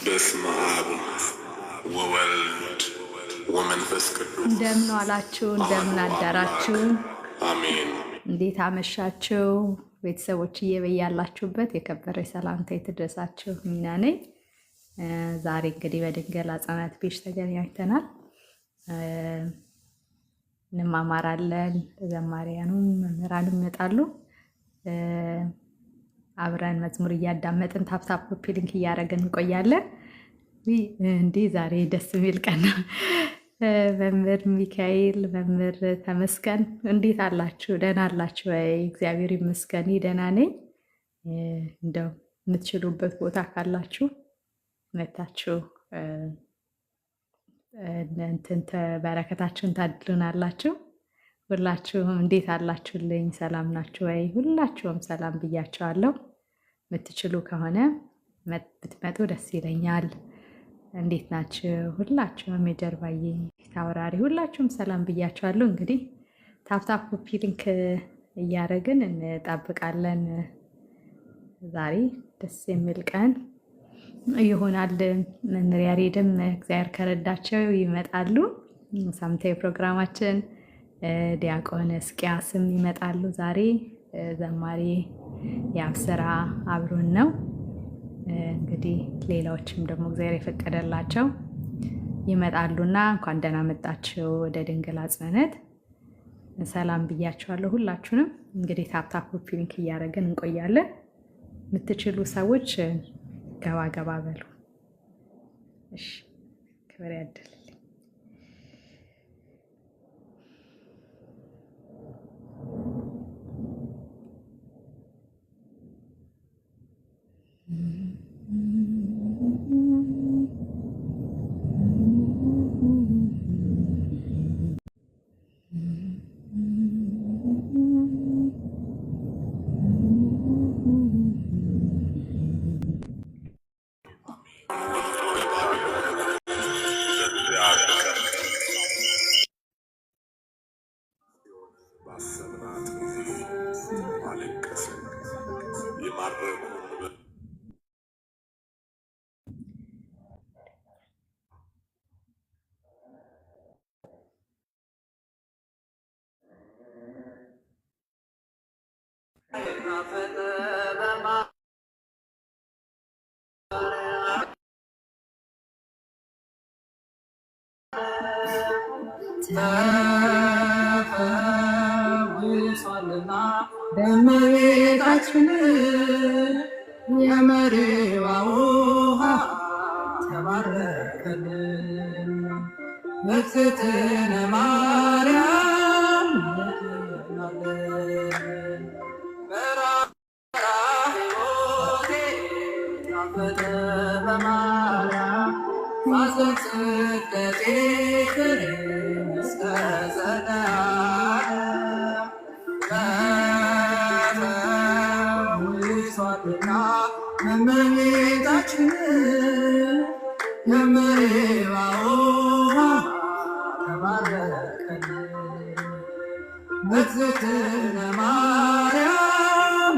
በስመ አብ ወወልድ ወመንፈስ ቅዱስ። እንደምን ዋላችሁ? እንደምን አዳራችሁ? አሜን። እንዴት አመሻችሁ? ቤተሰቦችዬ በያላችሁበት የከበረ ሰላምታ ይድረሳችሁ። ሚና ነኝ። ዛሬ እንግዲህ በድንግል አጽናት ቤት ተገናኝተናል። እንማማራለን። ዘማሪያኑም መምህራንም ይመጣሉ። አብረን መዝሙር እያዳመጥን ታፕታፕ ኮፒ ሊንክ እያደረግን እንቆያለን። እንዲህ ዛሬ ደስ የሚል ቀን ነው። መምህር ሚካኤል፣ መምህር ተመስገን እንዴት አላችሁ? ደህና አላችሁ ወይ? እግዚአብሔር ይመስገን ደህና ነኝ። እንደው የምትችሉበት ቦታ ካላችሁ መታችሁ እንትን በረከታችሁን ታድሉናላችሁ። ሁላችሁም እንዴት አላችሁልኝ? ሰላም ናችሁ ወይ? ሁላችሁም ሰላም ብያቸዋለሁ። የምትችሉ ከሆነ ብትመጡ ደስ ይለኛል። እንዴት ናችሁ? ሁላችሁም የጀርባዬ ታውራሪ ሁላችሁም ሰላም ብያቸዋለሁ። እንግዲህ ታፕታፕ ኮፒ ሊንክ እያደረግን እንጠብቃለን። ዛሬ ደስ የሚል ቀን ይሆናል። መምህር ያሬድም እግዚአብሔር ከረዳቸው ይመጣሉ። ሳምንታዊ ፕሮግራማችን ዲያቆን እስቂያስም ይመጣሉ። ዛሬ ዘማሪ የአብስራ አብሮን ነው። እንግዲህ ሌላዎችም ደግሞ እግዚአብሔር የፈቀደላቸው ይመጣሉና እንኳን ደህና መጣችሁ ወደ ድንግል አጽናነት። ሰላም ብያችኋለሁ ሁላችሁንም። እንግዲህ ታፕታፕ ኮፒ ሊንክ እያደረግን እንቆያለን። የምትችሉ ሰዎች ገባ ገባ በሉ። እሺ፣ ክብር ያድል። ተፈውሷልና በእመቤታችን የመሪዋ ውሃ ተባረከልን። እግዝእትነ ማርያም መራራ ሕይወቴ ጣፈጠ በማርያም ማዘን ስደቴ ፍሬ እስከ ዘላለም ተፈውሷልና እመቤታችን የመሪዋ ውሃ ተባረከልን። እግዝእትነ ማርያም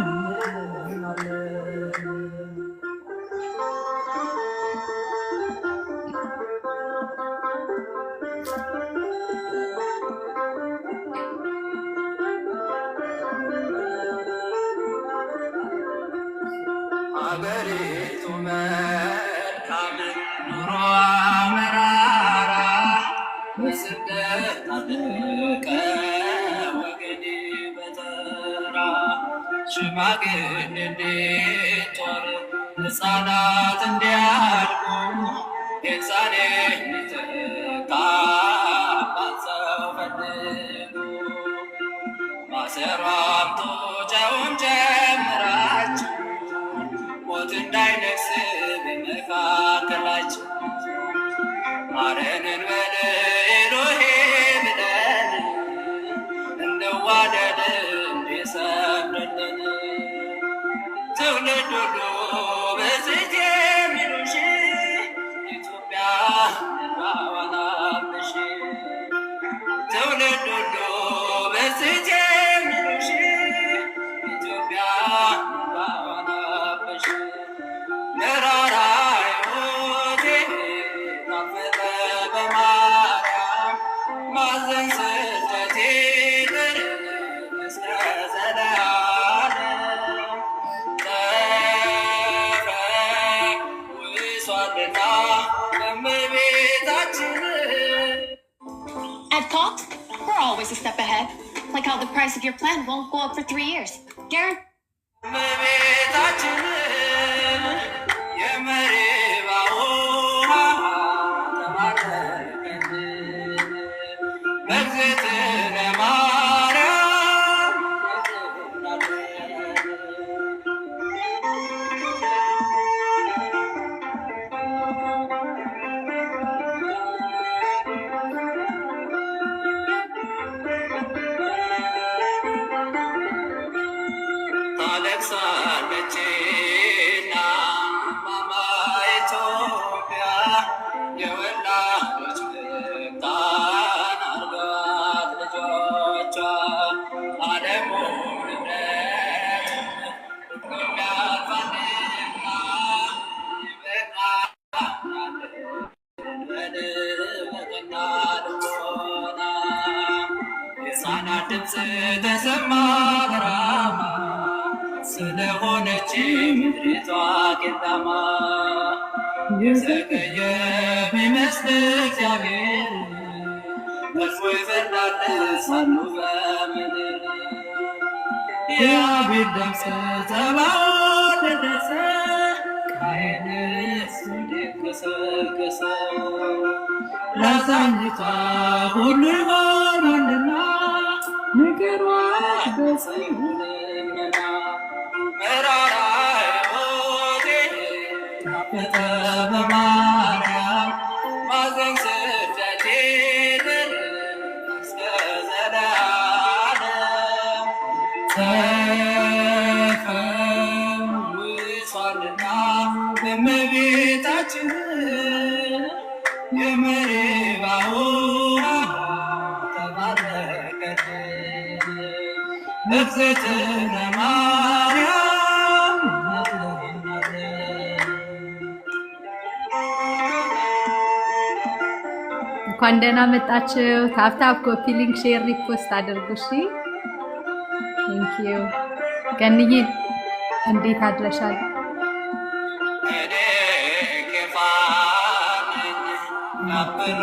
አገሪቱ መልካም ኑሮ መራራ በስደት አለቀ ወገኔ በተራ ሽማግሌ እንዲጦር ሕፃናት እንዲያድጉ የዛሬ ሊተካ ሰው ፈልጉ ማሰሮ አምጡ ጨውን ጨምራችሁ ሞት እንዳይነግስ በመካከላችሁ ማረን እንበል ኤሎሄ ብለን እንዋደድ እንዲሰምርልን ትውልድ ሁሉ በዚት የሚሉሽ ኢትዮጵያ እንባዋን አብሽ ትውልድ ሁሉ በዚት የሚሉሽ ኢትዮጵያ እንባዋን አብሽ መራራ ሕይወቴ ናፈቀ በማርያም ማዘን ስደቴ እስከ ዘላለም ተፈውሷልና እመቤታችን። At Cox, we're always a step ahead. Like how the price of your plan won't go up for 3 years. Guaranteed. እመቤታችን የመሪባ ውሃ ተባረከልን በእግዝእትነ ማርያም ታለቅሳለችና ማማ ኢትዮጵያ የወላዶች ምጣን አርገዋት ልጆቿ ዓለሙ ንብረት ያልፋልና ይበቃናል በልበትና ልቦና የሕፃናት ድምፅ ተሰማ በራማ ስለሆነች ምድሪቷ ቄጠማ የዘገየ ቢመስል እግዚአብሔር ሕዝቡ ይፈርዳል ሳሉ በምድር የአቤል ድምፅ ተባዖት ደረሰ ቃየንስ እንዴት ገሰገሰ ለአዛኝቷ ሁሉ ይሆናልና ንገሯት በጽዮን ልመና መራራ ሕይወቴ ናፈቀ በማርያም ማዘን ስደቴ እስከ ዘላለም ተፈውሷልና እመቤታችን የመሪባ ውሃ ተባረከልን በእግዝእትነ ማርያም እንኳን ደህና መጣችሁ። ታፕታፕ ኮፒ ሊንክ ሼር ሪፖስት አድርጉ። እሺ ቴንኪዩ። ገንዬ እንዴት አድረሻል? እኔ ኬፋን አብሮ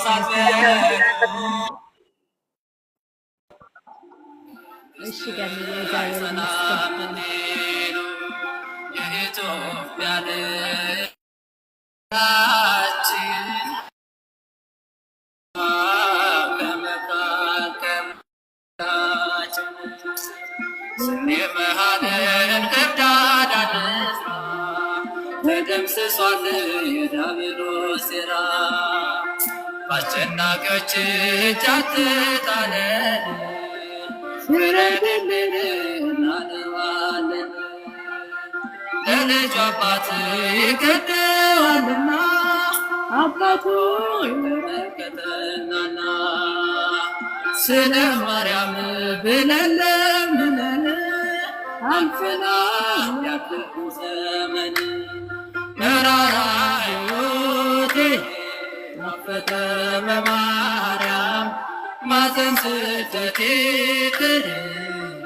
ሳዘኑ እሺ ገንዬ እግዚአብሔር ይመስገን። የኢትዮጵያ ልጅ የመሃልን ክርዳድ አልስራ ተደምስሷል የዲያብሎስ ሴራ በአስጨናቂዎች እጅ አትጣለን ፍረድልን እናነባለን ለልጁ አባት ይገደዋልና አባቱ ይመለከተናልና ስለ ማርያም ብለን ለምነን አልፈናል ያክፉ ዘመን መራራ ሕይወቴ ናፈቀ በማርያም ማዘን ስደቴ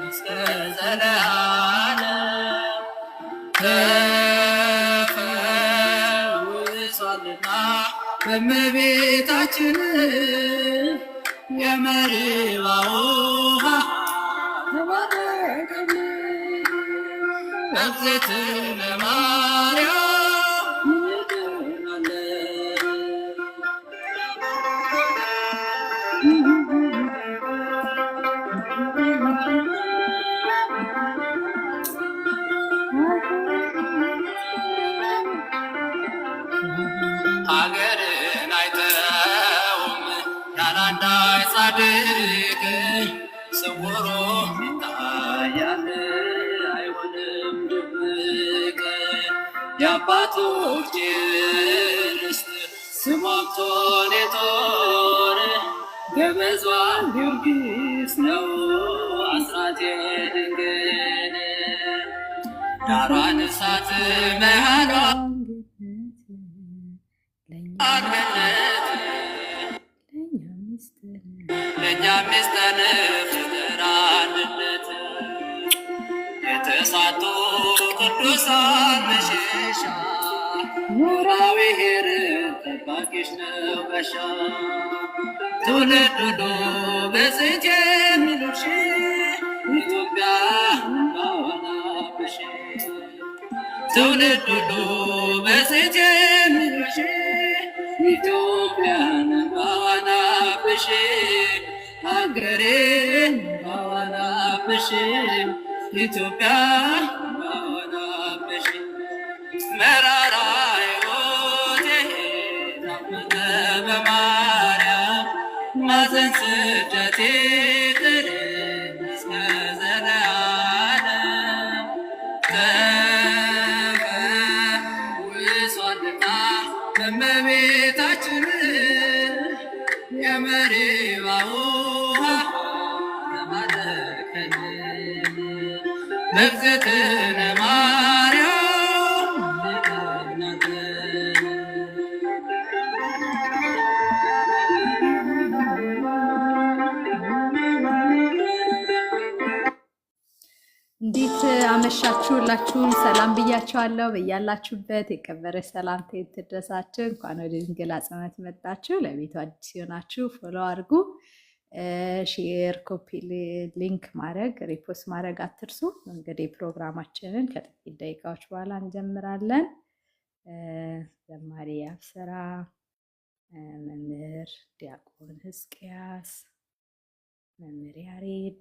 እስከ ዘላለም በእመቤታችን የመሪዋ ውሃ ተባረከልን። እግዝእትነ ማርያም እንድናለን። ሀገርን አይተውም ያላንዳች ጻድቅ ስውሩ ይታያል አይሆንም ድብቅ። የአባቶች ርስት ስሟም ቶሌቶን ገበዟ ጊዮርጊስ ነው አስራት የድንግል ዳሯን እሳት መሃሏ ለእኛ ሚስጠን ፍቅር አንድነት የተሳቱ ቅዱሳን መሸሻ ኖራዊሄር ጠባቂሽ ነው ጋሻ ትውልድ ሁሉ በጽት የሚሉሽ ኢትዮጵያ ባዋናብሽ ትውልድ ሁሉ በጽት የሚሉሽ ኢትዮጵያን ባዋናብሽ ሀገሬን ባዋናብሽ ኢትዮጵያ ባዋናብሽ መራራ ሕይወቴ ናፈቀ በማርያም ማዘን ስደቴ ቅር እስከ ዘለዓለም ተፈውሷልና በእመቤታችን የመሪዋ ውሃ ተባረከልን። በእግዝእትነ ማርያም እንድናለን። እንዴት አመሻችሁ? ሁላችሁም ሰላም ብያችኋለሁ። በያላችሁበት የከበረ ሰላምታ ይድረሳችሁ። እንኳን ወደ ድንግል አጽናት መጣችሁ። ለቤቱ አዲስ ሲሆናችሁ ፎሎ አድርጉ፣ ሼር፣ ኮፒ ሊንክ ማድረግ፣ ሪፖስት ማድረግ አትርሱ። እንግዲህ ፕሮግራማችንን ከጥቂት ደቂቃዎች በኋላ እንጀምራለን። ዘማሪ አብስራ፣ መምህር ዲያቆን ሕዝቅያስ፣ መምህር ያሬድ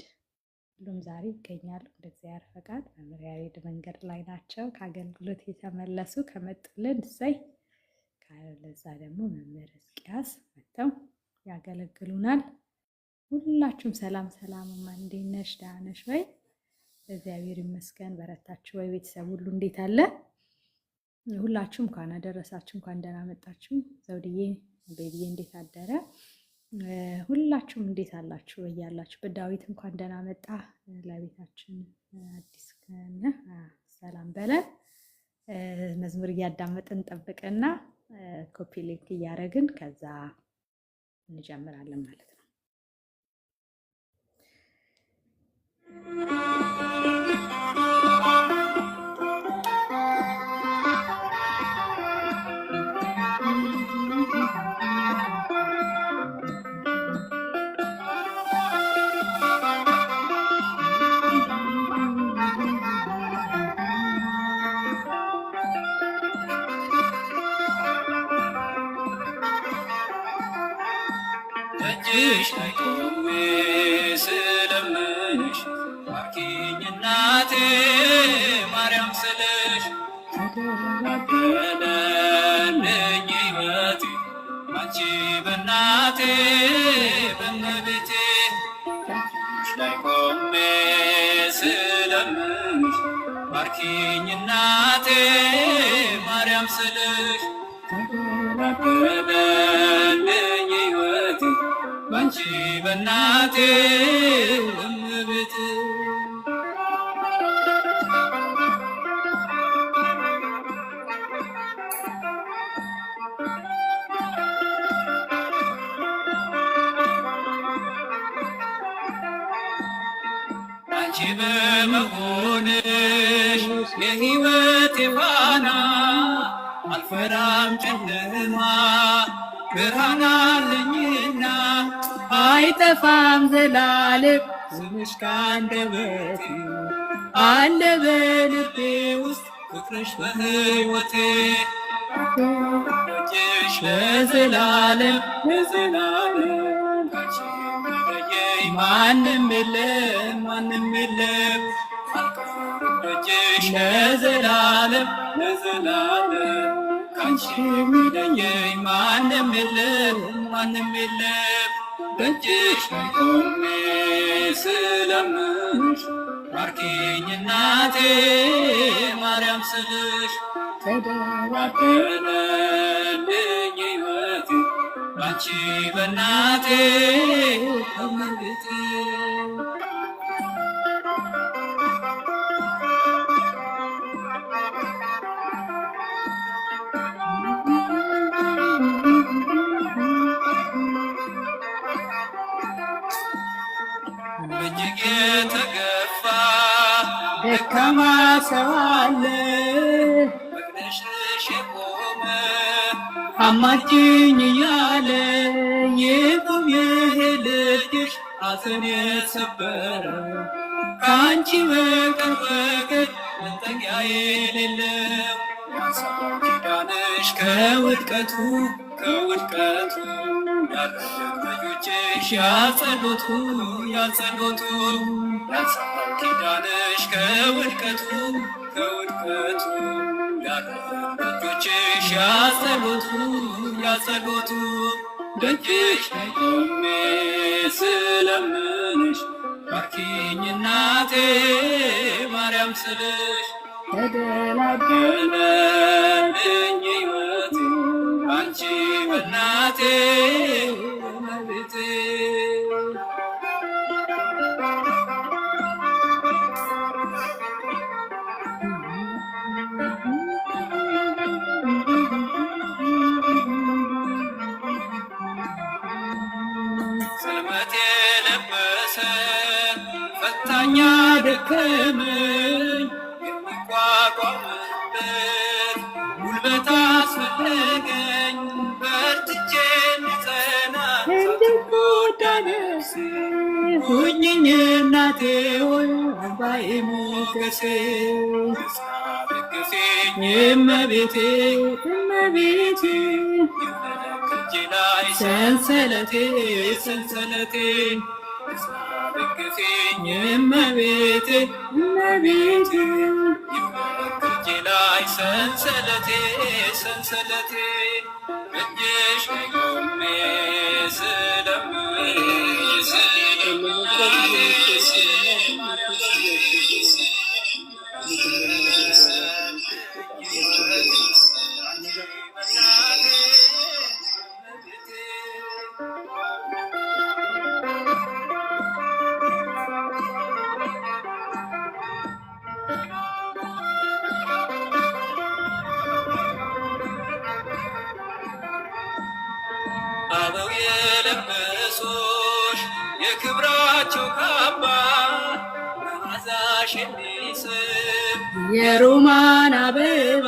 ሁሉም ዛሬ ይገኛሉ። እንደ እግዚአብሔር ፈቃድ መምህር ያሬድ መንገድ ላይ ናቸው ከአገልግሎት የተመለሱ ከመጡልን እሰይ፣ ካለዛ ደግሞ መምህር ሕዝቅያስ መጥተው ያገለግሉናል። ሁላችሁም ሰላም ሰላምማ፣ እንዴት ነሽ? ደህና ነሽ ወይ? እግዚአብሔር ይመስገን። በረታችሁ ወይ? ቤተሰብ ሁሉ እንዴት አለ? ሁላችሁም እንኳን አደረሳችሁ፣ እንኳን ደህና መጣችሁ። ዘውድዬ ቤቢዬ እንዴት አደረ? ሁላችሁም እንዴት አላችሁ? እያላችሁ በዳዊት እንኳን ደህና መጣ። ለቤታችን አዲስ ከነ ሰላም በለን። መዝሙር እያዳመጥን ጠብቅና ኮፒ ሊንክ እያደረግን ከዛ እንጀምራለን ማለት ነው። እጅሽ ላይ ቆሜ ስለምንሽ ባርኪኝ እናቴ ማርያም ስልሽ ተደላደለኝ ሕይወቴ አንቺ በእናቴ በእመቤቴ እጅሽ ላይ ቆሜ ስለምንሽ ባርኪኝ እናቴ ማርያም ስልሽ ተደላደለኝ ሕይወቴ ባንቺ በእናቴ እመቤቴ አንቺ በመሆንሽ የሕይወቴ ፋና አልፈራም ጨለማ ብርሃን አለኝና አይጠፋም ዘላለም ስምሽ ከአንደበቴ አለ በልቤ ውስጥ ፍቅርሽ በሕይወቴ ደጅሽ ለዘላለም ለዘላለም ካንቺ የሚለየኝ ማንም የለም ማንም የለም ደጅሽ ለዘላለም ለዘላለም ካንቺ የሚለየኝ ማንም የለም ማንም የለም ደጅሽ ላይ ቆሜ ስለምንሽ ባርኪኝ እናቴ ማርያም ስልሽ ተደላደለልኝ ሕይወቴ ባንቺ በእናቴ እመቤቴ እጅግ የተገፋ ደካማ ሰው አለ መቅደስሽ የቆመ አማልጅኝ እያለ ይቁም ይሄ ልጅሽ ሐዘን የተሰበረ ከአንቺ በቀር መጠጊያ የሌለው ያንሳው ኪዳንሽ ከውድቀቱ ከውድቀቱ ያረገ ልጆችሽ ያጸሎቱ ያጸሎቱ ያንሳው ኪዳንሽ ከውድቀቱ ከውድቀቱ ያረገ ልጆችሽ ያጸሎቱ ያጸሎቱ ደጅሽ ላይ ቆሜ ስለምንሽ ባርኪኝ እናቴ ማርያም ስልሽ ተደላደለልኝ ሕይወቴ አንቺ በእናቴ እመቤቴ ጽልመት የለበሰ ፈታኛ ደከመኝ የሚቋቋምበት ጉልበት አስፈለገኝ በርትቼ እንድጸና ሳትጎዳ ነፍሴ ሁኚኝ እናቴ ሆይ አምባዬ ሞገሴ ደግፊኝ እመቤቴ እመቤቴ ከእጄ ላይ ሰንሰለቴ ሰንሰለቴ ደግፊኝ እመቤቴ እመቤቴ ከእጄ ላይ ሰንሰለቴ ሰንሰለቴ እጅሽ ላይ ቆሜ ስለምንሽ አበው የለበሶሽ የክብራቸው ካባ መዓዛሽ የሚስብ የሮማን አበባ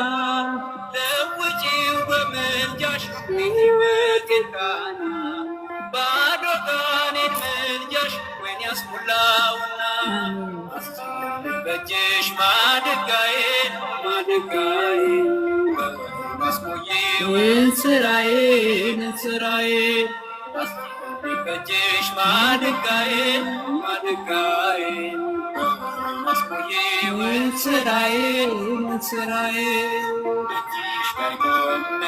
ለውጪው በምልጃሽ የሕይወቴን ቃና ባዶ ጋኔን ምልጃሽ ወይን ያስሞላውና በእጅሽ ማድጋዬን ማድጋዬን አስቆዬውን ስራዬን ስራዬን በእጅሽ ማድጋዬን ማድጋዬን አስቆዬውን ስራዬን ስራዬን እጅሽ ላይ ቆሜ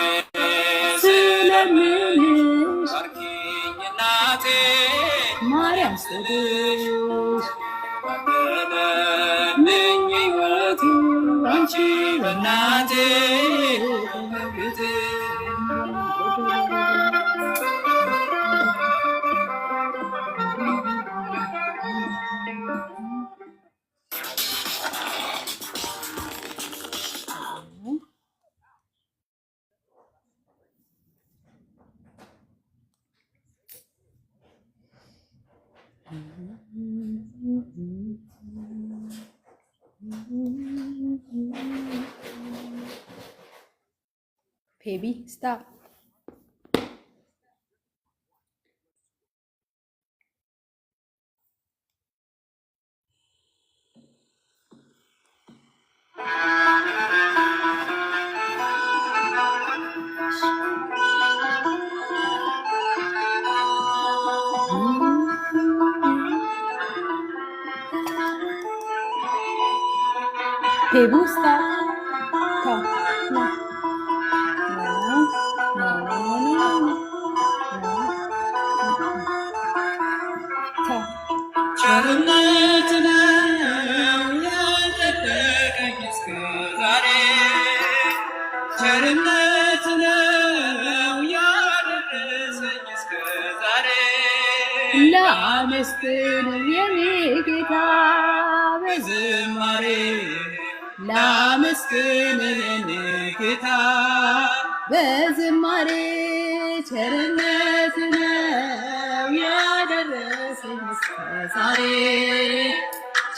ስለምንሽ ባርኪኝ እናቴ ማርያም ስልሽ ባደለልኝ ሕይወቴ አንቺ በእናቴ እመቤቴ ቤቢ ስታፕ ¿Te gusta? No, no, no, no, no, no, no. ቸርነት ነው ያደረገኝ እስከ ዛሬ ቸርነት ነው ያደረሰኝ እስከ ዛሬ ላመስግን የኔ ጌታ በዝማሬ ላመስግን የኔ ጌታ በዝማሬ ቸርነት ነው ያደረሰኝ እስከ ዛሬ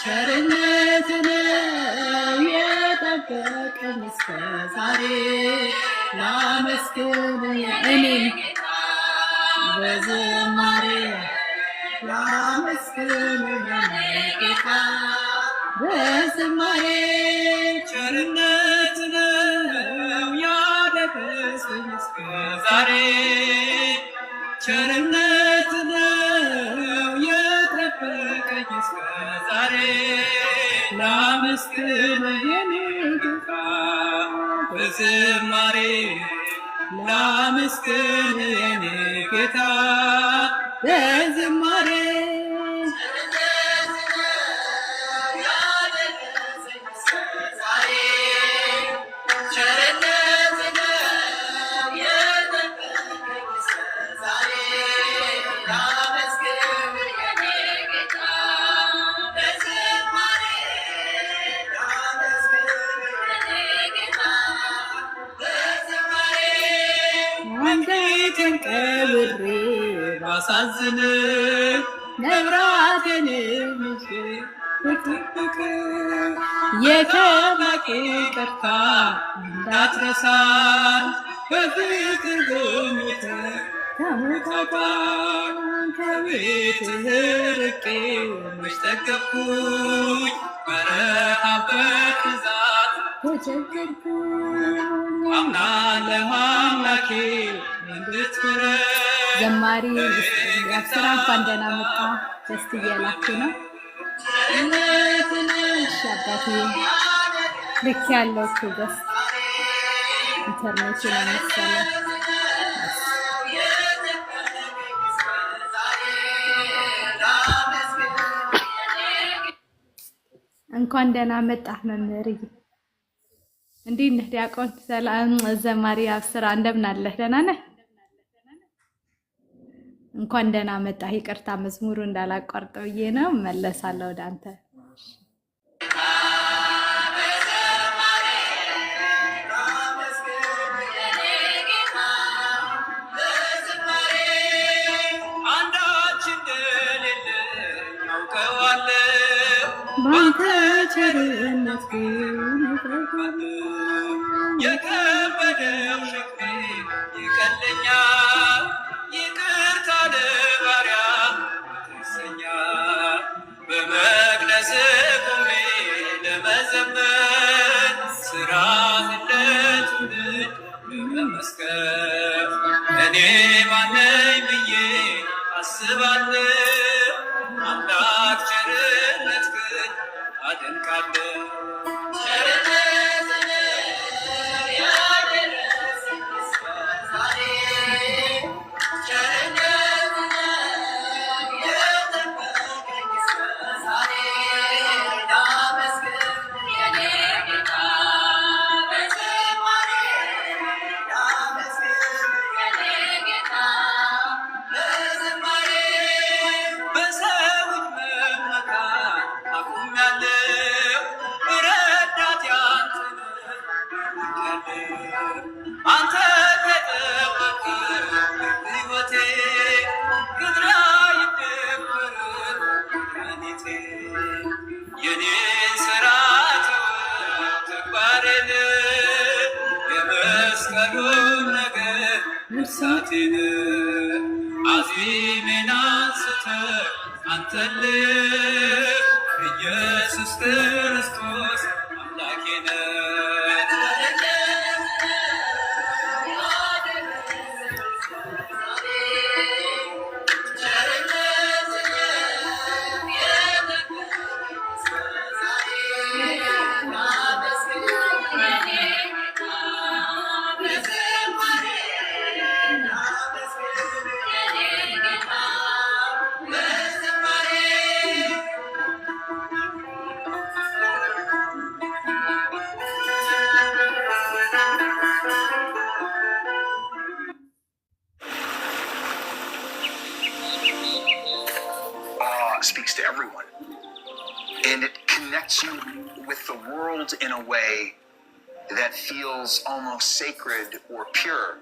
ቸርነት ነው የጠበቀኝ እስከ ዛሬ ላመስግን እኔን በዝማሬ ላመስግን የኔ ጌታ በዝማሬ ቸርነት ነው ያደረሰኝ እስከ ዛሬ ቸርነት ነው የጠበቀኝ እስከ ዛሬ ላመስግን የኔ ጌታ በዝማሬ ላመስግን የኔ ጌታ በዝማሬ አንገቴን ቀብሬ ባሳዝን መብራቴን ይዤ ብጠብቅ የከማቄ ይቅርታ እንዳትረሳ በፍቅር ጎብኝተህ ከሞታቷን ከቤትህ ርቄ መች ጠገብኩኝ በረሃብ በብዛት ተቸገርኩኝ። አምናለሁ አምላኬ እንድትምረኝ ዘማሪ አብስራ እንኳን ደህና መጣ። ደስ እያላችሁ ነው። እሺ አባቴ ልክ ያለው እኮ ደስ ኢንተርኔት ነው መሰለኝ። እንኳን ደህና መጣህ መምህርዬ። እንዴት ነህ ዲያቆን? ሰላም ዘማሪ አብስራ እንደምን አለህ? ደህና ነህ? እንኳን ደህና መጣህ። ይቅርታ መዝሙሩ እንዳላቋርጠው ብዬ ነው። መለሳለሁ ወደ አንተ። አንዳች እንደሌለኝ አውቀዋለሁ ባንተ ቸርነት ግን የከበደው ሸክሜ ይቀለኛል ይቅርታ ለባሪያ ይሰኛል በመቅደስ ቆሜ ለመዘመር ስራህን ለትውልድ ለመመስከር እኔ ማነኝ ብዬ አስባለሁ አምላክ ቸርነት ግን አደንቃለሁ አንተ ከጠበቅ ሕይወቴ ግድራ ይደበር መድኃኒቴ የኔን ሥራ ተወው ተግባሬን የመስቀሉን ነገር መርሳቴን አዚሜን አንስተህ አንተን ኢየሱስ ክርስቶስ አምላኬ ነህ and it connects you with the world in a way that feels almost sacred or pure,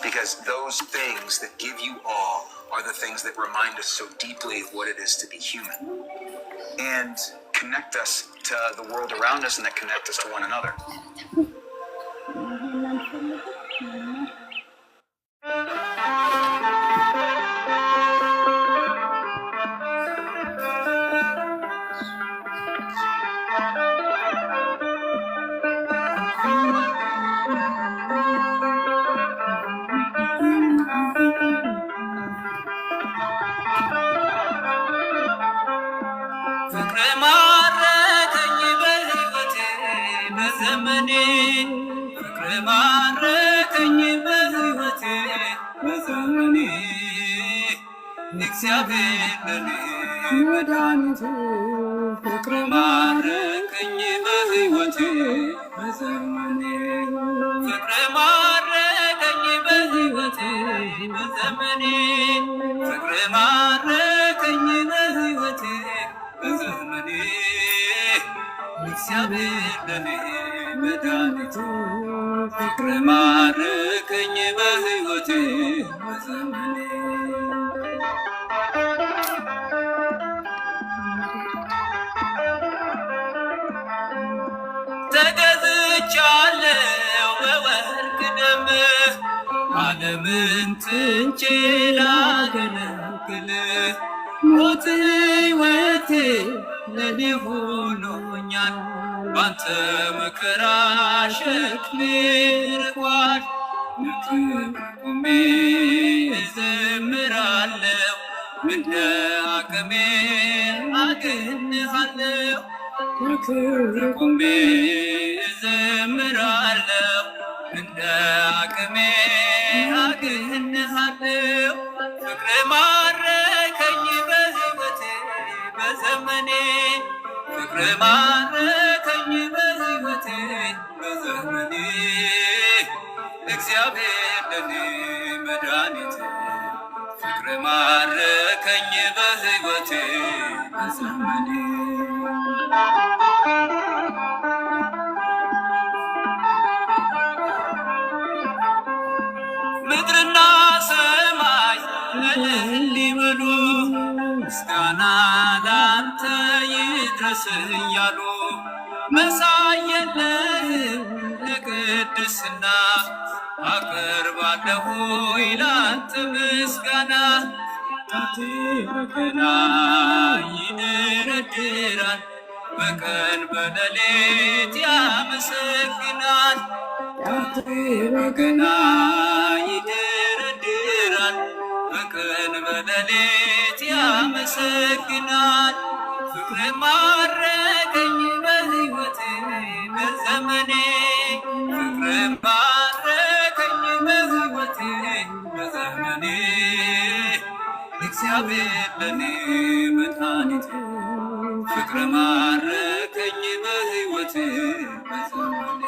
because those things that give you awe are the things that remind us so deeply of what it is to be human and connect us to the world around us and that connect us to one another. ፍቅር ማረከኝ በሕይወቴ በዘመኔ ፍቅር ማረከኝ በሕይወቴ በዘመኔ እግዚአብሔር ለኔ መድኃኒቴ ፍቅር ማረከኝ በሕይወቴ በዘመኔ ፍቅር ማረከኝ በሕይወቴ በዘመኔ ፍቅር ማረከኝ በሕይወቴ በዘመኔ እግዚአብሔር ለኔ መድኃኒቴ ፍቅር ማረከኝ በሕይወቴ በዘመኔ ተገዝቻለሁ በወርቅ ደምህ ዓለምን ትቼ ላገለግልህ ሞት ሕይወቴ ለኔ ሆኖኛል ባንተ መከራ ሸክሜ ርቋል በክብር ቆሜ እዘምራለሁ እንደ አቅሜ አገንሃለሁ በክብር ቆሜ እዘምራለሁ እንደ አቅሜ አገንሃለሁ ፍቅር ማረከኝ በሕይወቴ በዘመኔ ፍቅር ማረከኝ በሕይወቴ በዘመኔ እግዚአብሔር ለኔ መድኃኒቴ ፍቅር ማረከኝ በሕይወቴ በዘመኔ ምድርና ሰማይ እልል ይበሉ ምስጋና ላንተ ይድረስ እያሉ መሳይ የለህም ለቅድስና አቀርባለሁ ላንተ ምስጋና ጣቴ በገና ይደረድራል በቀን በሌሊት ያመሰግናል ጣቴ በገና ይደረድራል በቀን በሌሊት ያመሰግናል ፍቅር ማረከኝ በሕይወቴ በዘመኔ ፍቅር ማረከኝ በሕይወቴ በዘመኔ እግዚአብሔር ለኔ መድኃኒቴ ፍቅር ማረከኝ በሕይወቴ በዘመኔ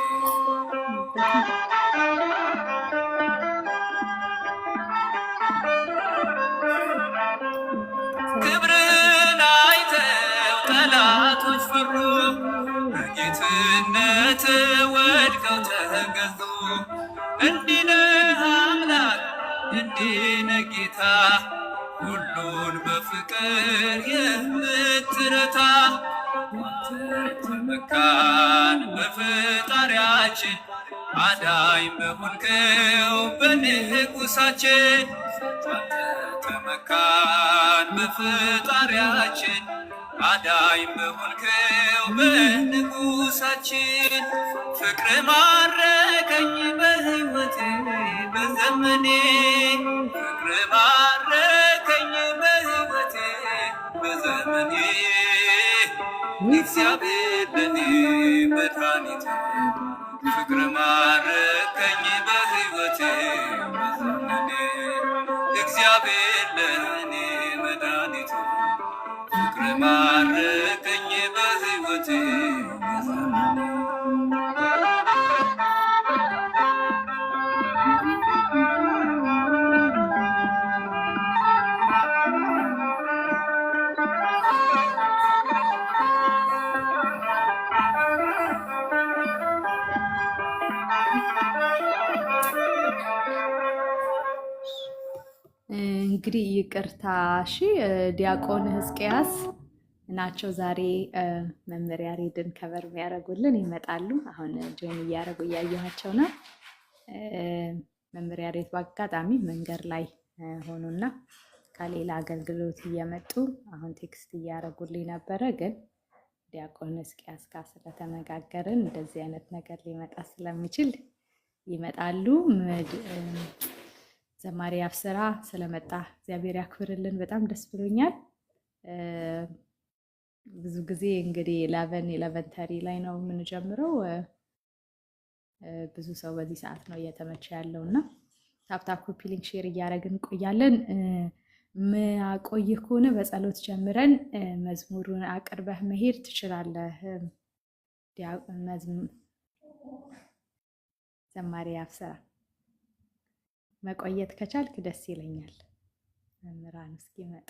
ክብርን አይተው ጠላቶች ፈሩ በጌትነት ወድቀው ተገዙ እንዲህ ነህ አምላክ እንዲህ ነህ ጌታ ሁሉን በፍቅር የምትረታ ተመካን በፈጣሪያችን አዳኝ በሆንከው በንጉሳችን ተመካን በፈጣሪያችን አዳኝ በሆንከው በንጉሳችን ፍቅር ማረከኝ በሕይወቴ በዘመኔ ፍቅር ማረከኝ በሕይወቴ በዘመኔ እግዚአብሔር ለኔ መድኃኒቴ ፍቅር ማረከኝ በሕይወቴ በዘመኔ እግዚአብሔር ለኔ መድኃኒቴ ፍቅር ማረከኝ በሕይወቴ በዘመኔ እንግዲህ ይቅርታ እሺ። ዲያቆን ሕዝቅያስ ናቸው ዛሬ መምህር ያሬድን ከበር የሚያደርጉልን ይመጣሉ። አሁን ጆይን እያደረጉ እያየኋቸው ነው። መምህር ያሬድ በአጋጣሚ መንገድ ላይ ሆኑና ከሌላ አገልግሎት እየመጡ አሁን ቴክስት እያደረጉልኝ ነበረ። ግን ዲያቆን ሕዝቅያስ ጋር ስለተነጋገርን እንደዚህ አይነት ነገር ሊመጣ ስለሚችል ይመጣሉ። ዘማሪ አብስራ ስለመጣ እግዚአብሔር ያክብርልን። በጣም ደስ ብሎኛል። ብዙ ጊዜ እንግዲህ 11:30 ላይ ነው የምንጀምረው። ብዙ ሰው በዚህ ሰዓት ነው እየተመቸ ያለው እና ታፕታፕ ኮፒ ሊንክ ሼር እያደረግን እንቆያለን። ማቆይህ ከሆነ በጸሎት ጀምረን መዝሙሩን አቅርበህ መሄድ ትችላለህ። ዘማሪ አብስራ መቆየት ከቻልክ ደስ ይለኛል። መምህራን እስኪመጣ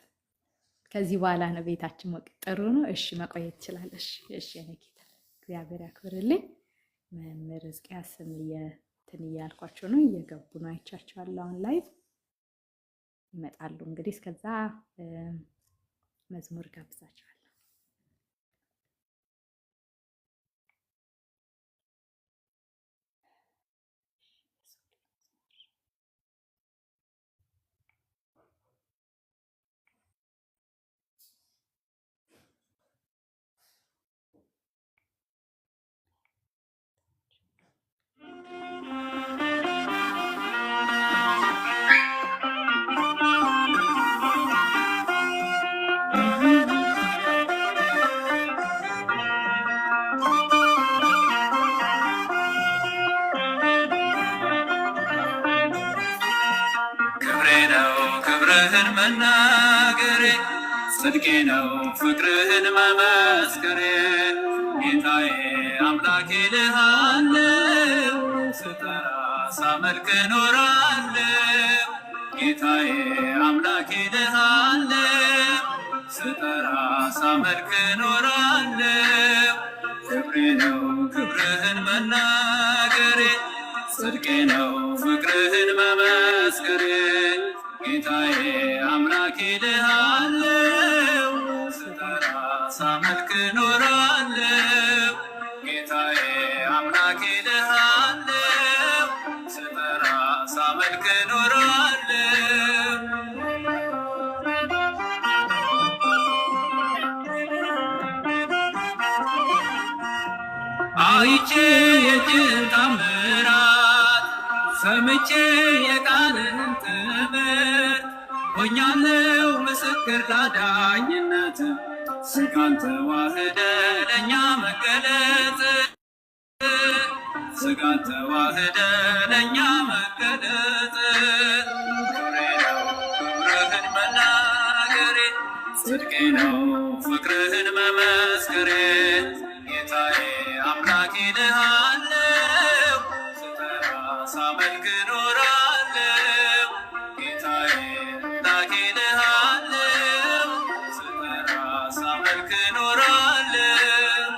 ከዚህ በኋላ ነው ቤታችን ሞቅ ጥሩ ነው። እሺ መቆየት ትችላለሽ። እሺ እኔ ጌታ እግዚአብሔር ያክብርልኝ። መምህር ሕዝቅያስም እንትን እያልኳቸው ነው፣ እየገቡ ነው። አይቻቸዋለሁ አሁን ላይቭ ይመጣሉ። እንግዲህ እስከዛ መዝሙር ጋብዛቸዋለሁ። ክብርህን መናገሬ ጽድቄ ነው ፍቅርህን መመስከሬ ጌታዬ አምላኬ ልሃለው ስጠራ ሳመልክ ኖራለው ጌታዬ አምላኬ ልሃለው ስጠራ ሳመልክ ኖራለው ክብሬ ነው ክብርህን መናገሬ ጽድቄ ነው ፍቅርህን መመስከሬ ጌታዬ አምላኬ ልሃለው ስጠራ ሳመልክ ኖራለው ጌታዬ አምላኬ ልሃለው ስጠራ ሳመልክ ኖራለው አይቼ የእጅህን ታምራት ሰምቼ የቃልህን ትምህርት ሆኛለው ምስክር ላዳኝነት ስጋን ተዋህደ ለእኛ መገለጥ ስጋን ተዋህደ ለእኛ መገለጥ ክብሬ ነው ክብርህን መናገሬ ጽድቄ ነው ፍቅርህን መመስከሬ ጌታዬ አምላኬ ልሃለው ስጠራ ሳመልክ ኖራለው ጌታዬ አምላኬ ልሃለው ስጠራ ሳመልክ ኖራለው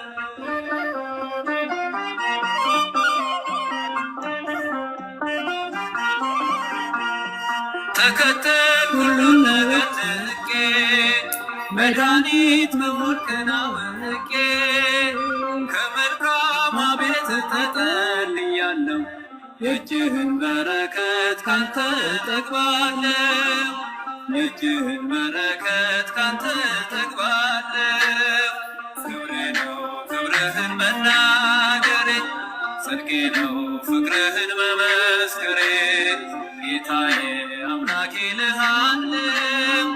ተከተል ሁሉን ነገር ንቄ መድኃኒት መሆንክን አውቄ ከመልካም ቤት ተጠልያለሁ የእጅህን በረከት ካንተ እጠግባለሁ የእጅህን በረከት ካንተ እጠግባለሁ ክብሬ ነው ክብርህን መናገሬ ጽድቄ ነው ፍቅርህን መመስከሬ ጌታዬ አምላኬ ልሃለው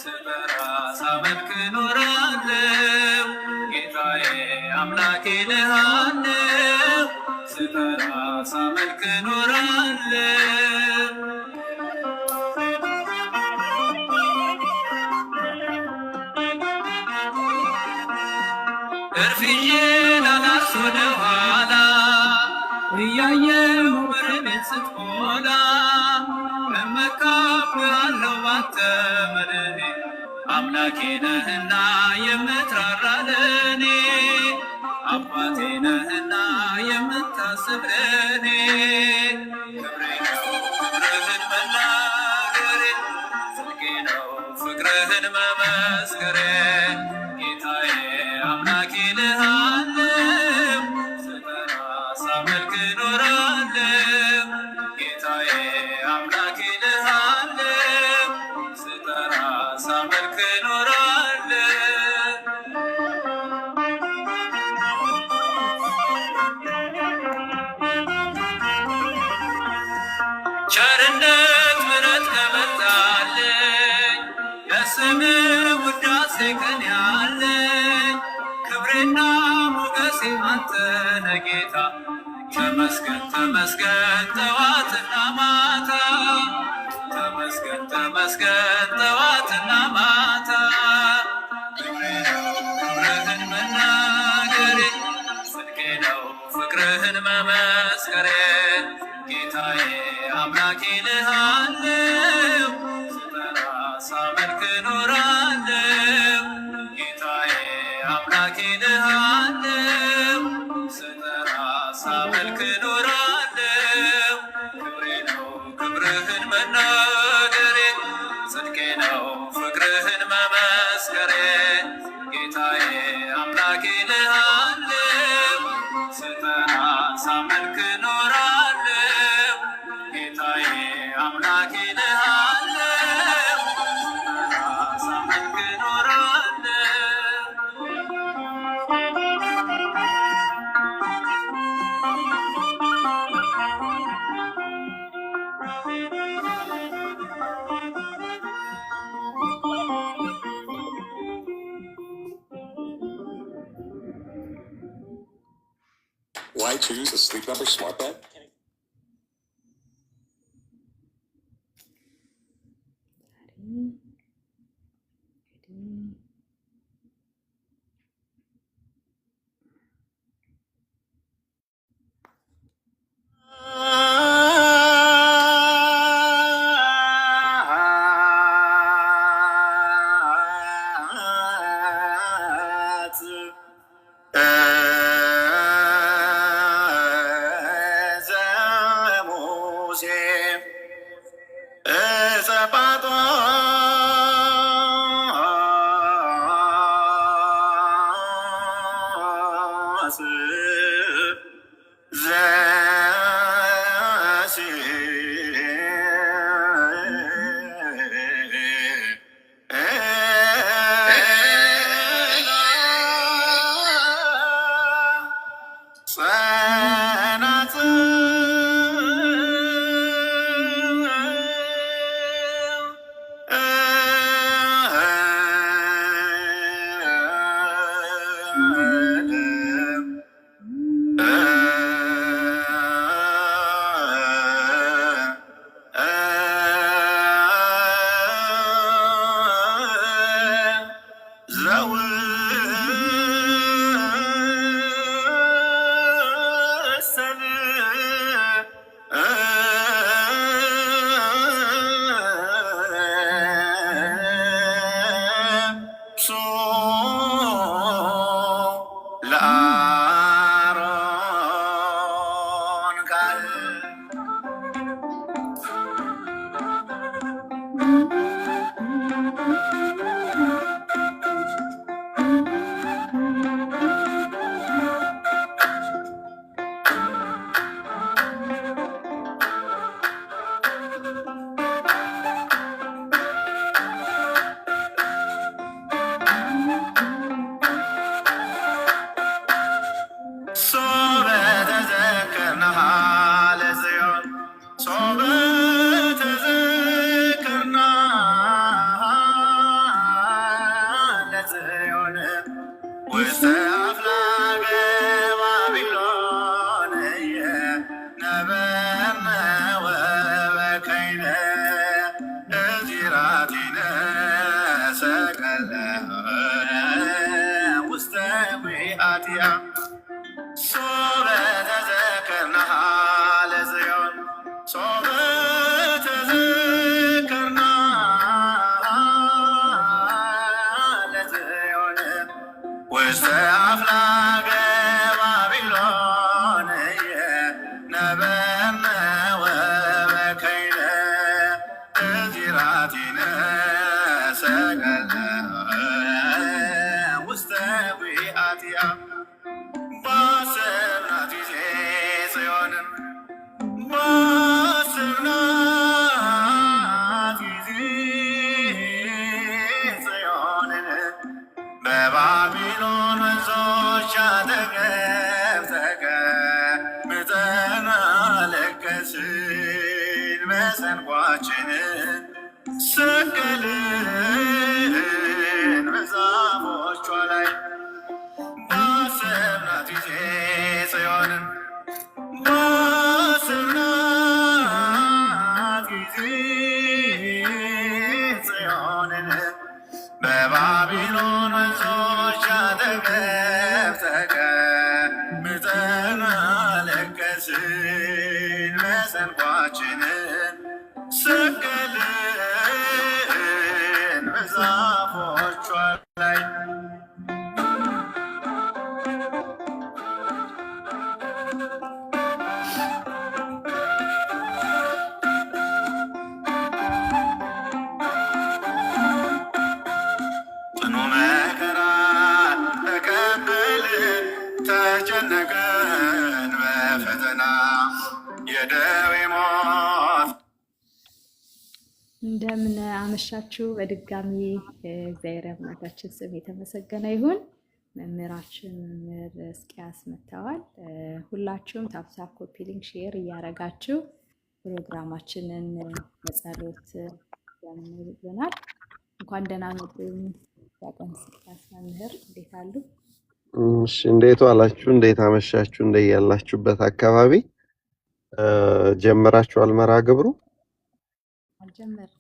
ስጠራ ሳመልክ ኖራለው ጌታዬ አምላኬ ልሃለው ስጠራ ሳመልክ ኖራለው እርፍዬ ላላስ ወደ ኋላ እያየሁ በረቤት ስትሞላ እመካብሃለሁ ባንተ መድኔ አምላኬ ነህና የምትራራ ለኔ አባቴ ነህና የምታስብ ለኔ ክብሬ ነው ክብርህን መናገሬ ጽድቄ ነፍሴ አንተነ ጌታ ተመስገን ተመስገን ጠዋትና ማታ ተመስገን ተመስገን ጠዋትና ማታ ፍቅርህን መናገሬ ጽድቄ ነው ፍቅርህን መመስከሬ ጌታዬ አምላኬ ልሃለው ስጠራ ሳመልክ ኖራለው ጌታዬ አምላኬ ልሃለው ስጠራ ሳመልክ ኖራለው ክብሬ ነው ክብርህን መናገሬ ጽድቄ ነው ፍቅርህን መመስከሬ ጌታዬ አምላኬ ልሃለው ስጠራ ሳመልክ ኖራለው ጌታዬ አምላኬ ልሃለው ስጠራ ሳመልክ ኖራለው Why choose a Sleep Number smart bed? በባቢሎን ወንዞች አጠገብ ተቀምጠን አለቀስን፣ መሰንቋችንን ሰቀልን በዛፎቿ ላይ ባሰብናት ጊዜ ተጨነቀን በፈተና የደዌ ሞት። እንደምን አመሻችሁ በድጋሚ እግዚአብሔር አምላካችን ስም የተመሰገነ ይሁን። መምህራችን መምህር እስቂያስ መጥተዋል። ሁላችሁም ታፕታፕ ኮፒ ሊንክ ሼር እያደረጋችሁ ፕሮግራማችንን በጸሎት ጀምሩልናል። እንኳን ደህና መጡ። ዲያቆን እስቂያስ መምህር እንዴት አሉ? እሺ፣ እንዴት ዋላችሁ? እንዴት አመሻችሁ? እንደያላችሁበት አካባቢ ጀምራችኋል መርሃ ግብሩ? አልጀመርም።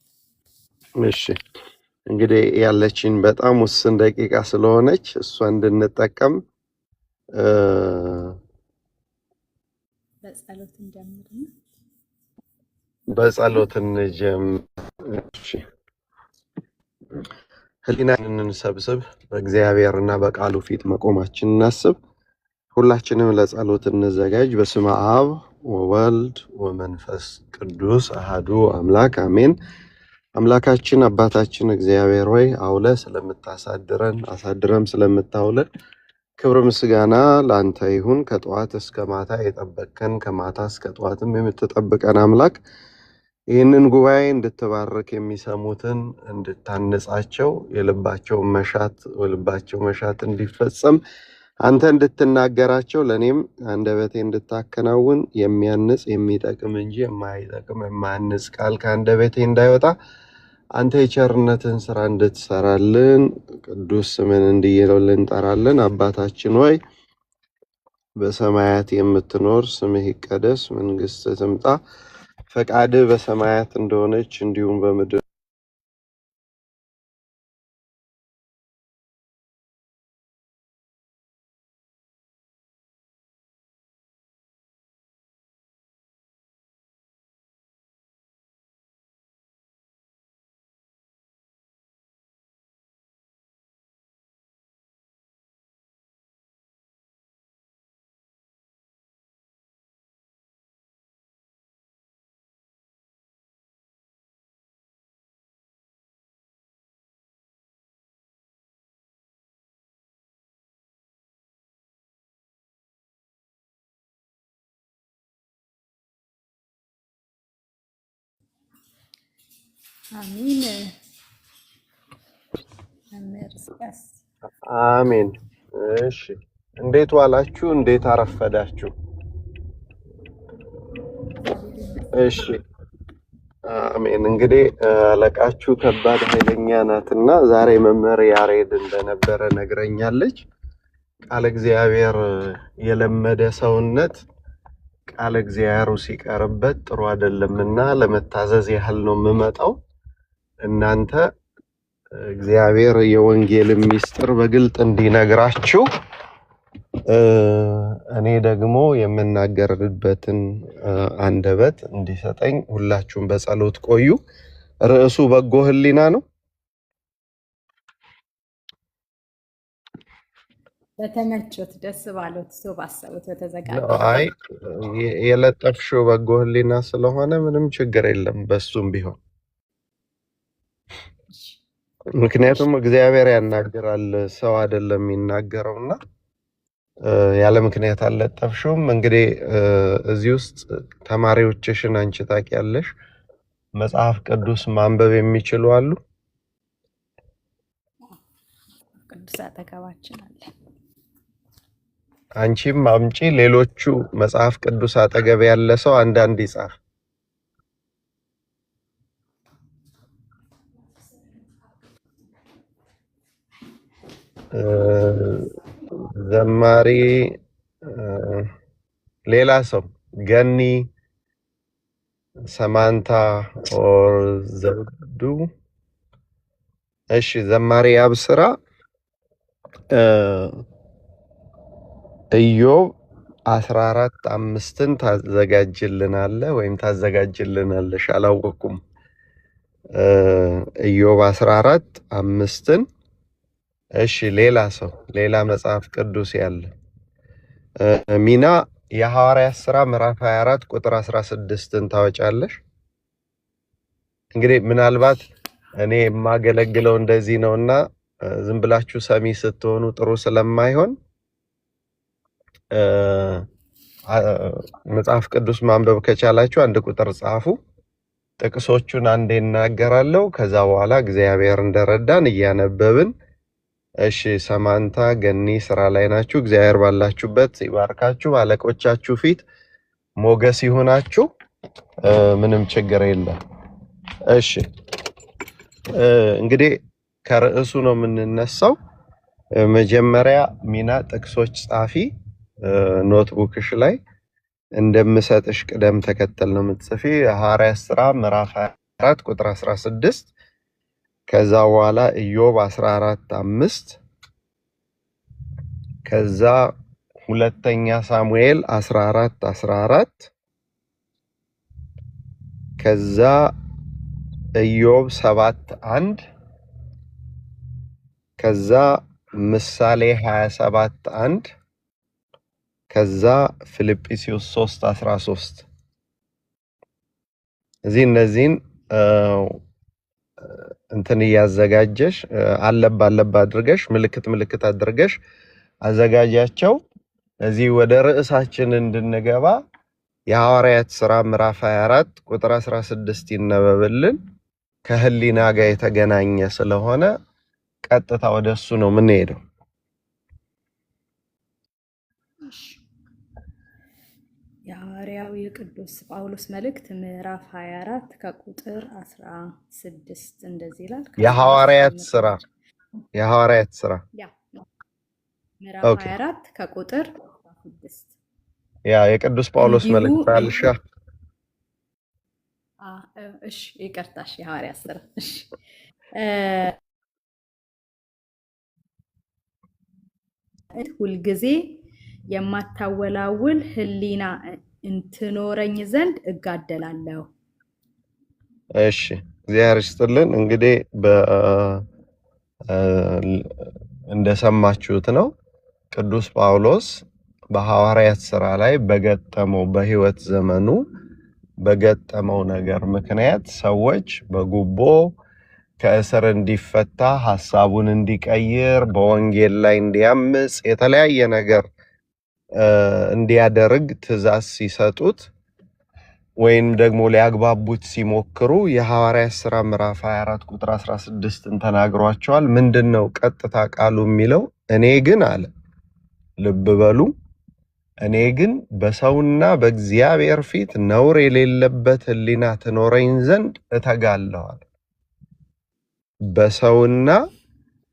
እሺ፣ እንግዲህ ያለችን በጣም ውስን ደቂቃ ስለሆነች እሷ እንድንጠቀም በጸሎት እንጀምር። በጸሎት እንጀምር። እሺ፣ ህሊናችንን እንሰብስብ፣ በእግዚአብሔርና በቃሉ ፊት መቆማችንን እናስብ። ሁላችንም ለጸሎት እንዘጋጅ። በስመ አብ ወወልድ ወመንፈስ ቅዱስ አሃዱ አምላክ አሜን። አምላካችን አባታችን እግዚአብሔር ሆይ አውለ ስለምታሳድረን አሳድረም ስለምታውለን ክብር ምስጋና ለአንተ ይሁን። ከጠዋት እስከ ማታ የጠበቅከን ከማታ እስከ ጠዋትም የምትጠብቀን አምላክ ይህንን ጉባኤ እንድትባርክ የሚሰሙትን እንድታነጻቸው የልባቸው መሻት እንዲፈጸም አንተ እንድትናገራቸው ለኔም አንደበቴ እንድታከናውን የሚያንጽ የሚጠቅም እንጂ የማይጠቅም የማያንጽ ቃል ከአንደበቴ እንዳይወጣ አንተ የቸርነትን ስራ እንድትሰራልን ቅዱስ ስምን እንዲየለው እንጠራለን። አባታችን ሆይ በሰማያት የምትኖር ስምህ ይቀደስ፣ መንግስትህ ትምጣ፣ ፈቃድህ በሰማያት እንደሆነች እንዲሁም በምድር አሜን። መምህር እስቂያስ አሜን። እሺ፣ እንዴት ዋላችሁ? እንዴት አረፈዳችሁ? እሺ፣ አሜን። እንግዲህ አለቃችሁ ከባድ ኃይለኛ ናትና ዛሬ መምህር ያሬድ እንደነበረ ነግረኛለች። ቃል እግዚአብሔር የለመደ ሰውነት ቃል እግዚአብሔሩ ሲቀርበት ጥሩ አይደለምና ለመታዘዝ ያህል ነው የምመጣው። እናንተ እግዚአብሔር የወንጌል ምስጢር በግልጥ እንዲነግራችሁ እኔ ደግሞ የምናገርበትን አንደበት እንዲሰጠኝ ሁላችሁም በጸሎት ቆዩ። ርዕሱ በጎ ህሊና ነው። በተመቾት ደስ ባሎት ሰው ባሰቡት በተዘጋጀ አይ የለጠፍሽው በጎ ህሊና ስለሆነ ምንም ችግር የለም በሱም ቢሆን። ምክንያቱም እግዚአብሔር ያናገራል፣ ሰው አይደለም የሚናገረውና ያለ ምክንያት አልለጠፍሽውም። እንግዲህ እዚህ ውስጥ ተማሪዎችሽን አንቺ ታውቂያለሽ፣ መጽሐፍ ቅዱስ ማንበብ የሚችሉ አሉ። ቅዱስ አጠገባችን አለ። አንቺም አምጪ፣ ሌሎቹ መጽሐፍ ቅዱስ አጠገብ ያለ ሰው አንዳንድ ይጻፍ። ዘማሪ ሌላ ሰው ገኒ፣ ሰማንታ ኦር ዘውዱ። እሺ፣ ዘማሪ አብስራ ኢዮብ 14:5ን ታዘጋጅልናለህ ወይም ታዘጋጅልናለሽ? አላወኩም። ኢዮብ 14:5ን። እሺ፣ ሌላ ሰው ሌላ መጽሐፍ ቅዱስ ያለ ሚና የሐዋርያት ሥራ ምዕራፍ 24 ቁጥር 16ን ታወጫለሽ? እንግዲህ ምናልባት እኔ የማገለግለው እንደዚህ ነውና ዝም ብላችሁ ሰሚ ስትሆኑ ጥሩ ስለማይሆን መጽሐፍ ቅዱስ ማንበብ ከቻላችሁ አንድ ቁጥር ጻፉ። ጥቅሶቹን አንዴ እናገራለሁ። ከዛ በኋላ እግዚአብሔር እንደረዳን እያነበብን። እሺ ሰማንታ ገኒ ስራ ላይ ናችሁ። እግዚአብሔር ባላችሁበት ይባርካችሁ። አለቆቻችሁ ፊት ሞገስ ይሁናችሁ። ምንም ችግር የለም። እሺ እንግዲህ ከርዕሱ ነው የምንነሳው። መጀመሪያ ሚና ጥቅሶች ጻፊ ኖትቡክሽ ላይ እንደምሰጥሽ ቅደም ተከተል ነው የምትጽፊ። ሐዋርያት ሥራ ምዕራፍ 24 ቁጥር 16 ከዛ በኋላ ኢዮብ 14:5 ከዛ ሁለተኛ ሳሙኤል 14:14 ከዛ ኢዮብ 7:1 ከዛ ምሳሌ 27:1 ከዛ ፊልጵስዩስ 3:13 እነዚህን እንትን ያዘጋጀሽ አለባ አድርገሽ ምልክት አድርገሽ አዘጋጃቸው። እዚህ ወደ ርዕሳችን እንድንገባ የሐዋርያት ሥራ ምዕራፍ 24 ቁጥር 16 ይነበብልን። ከህሊና ጋር የተገናኘ ስለሆነ ቀጥታ ወደሱ ነው የምንሄደው። የሐዋርያው የቅዱስ ጳውሎስ መልእክት ምዕራፍ 24 ከቁጥር 16 እንደዚህ ይላል። የሐዋርያት ሥራ ምዕራፍ 24 ከቁጥር 16 የቅዱስ ጳውሎስ መልእክት አልሻ። እሺ ይቅርታሽ፣ የሐዋርያት ሥራ። እሺ ሁልጊዜ የማታወላውል ህሊና እንትኖረኝ ዘንድ እጋደላለሁ። እሺ እግዚአብሔር ይስጥልን። እንግዲህ እንደሰማችሁት ነው ቅዱስ ጳውሎስ በሐዋርያት ሥራ ላይ በገጠመው በህይወት ዘመኑ በገጠመው ነገር ምክንያት ሰዎች በጉቦ ከእስር እንዲፈታ ሐሳቡን እንዲቀይር በወንጌል ላይ እንዲያምጽ የተለያየ ነገር እንዲያደርግ ትእዛዝ ሲሰጡት ወይም ደግሞ ሊያግባቡት ሲሞክሩ የሐዋርያት ሥራ ምዕራፍ 24 ቁጥር 16ን ተናግሯቸዋል። ምንድነው ቀጥታ ቃሉ የሚለው? እኔ ግን አለ፣ ልብ በሉ፣ እኔ ግን በሰውና በእግዚአብሔር ፊት ነውር የሌለበት ህሊና ትኖረኝ ዘንድ እተጋለሁ አለ። በሰውና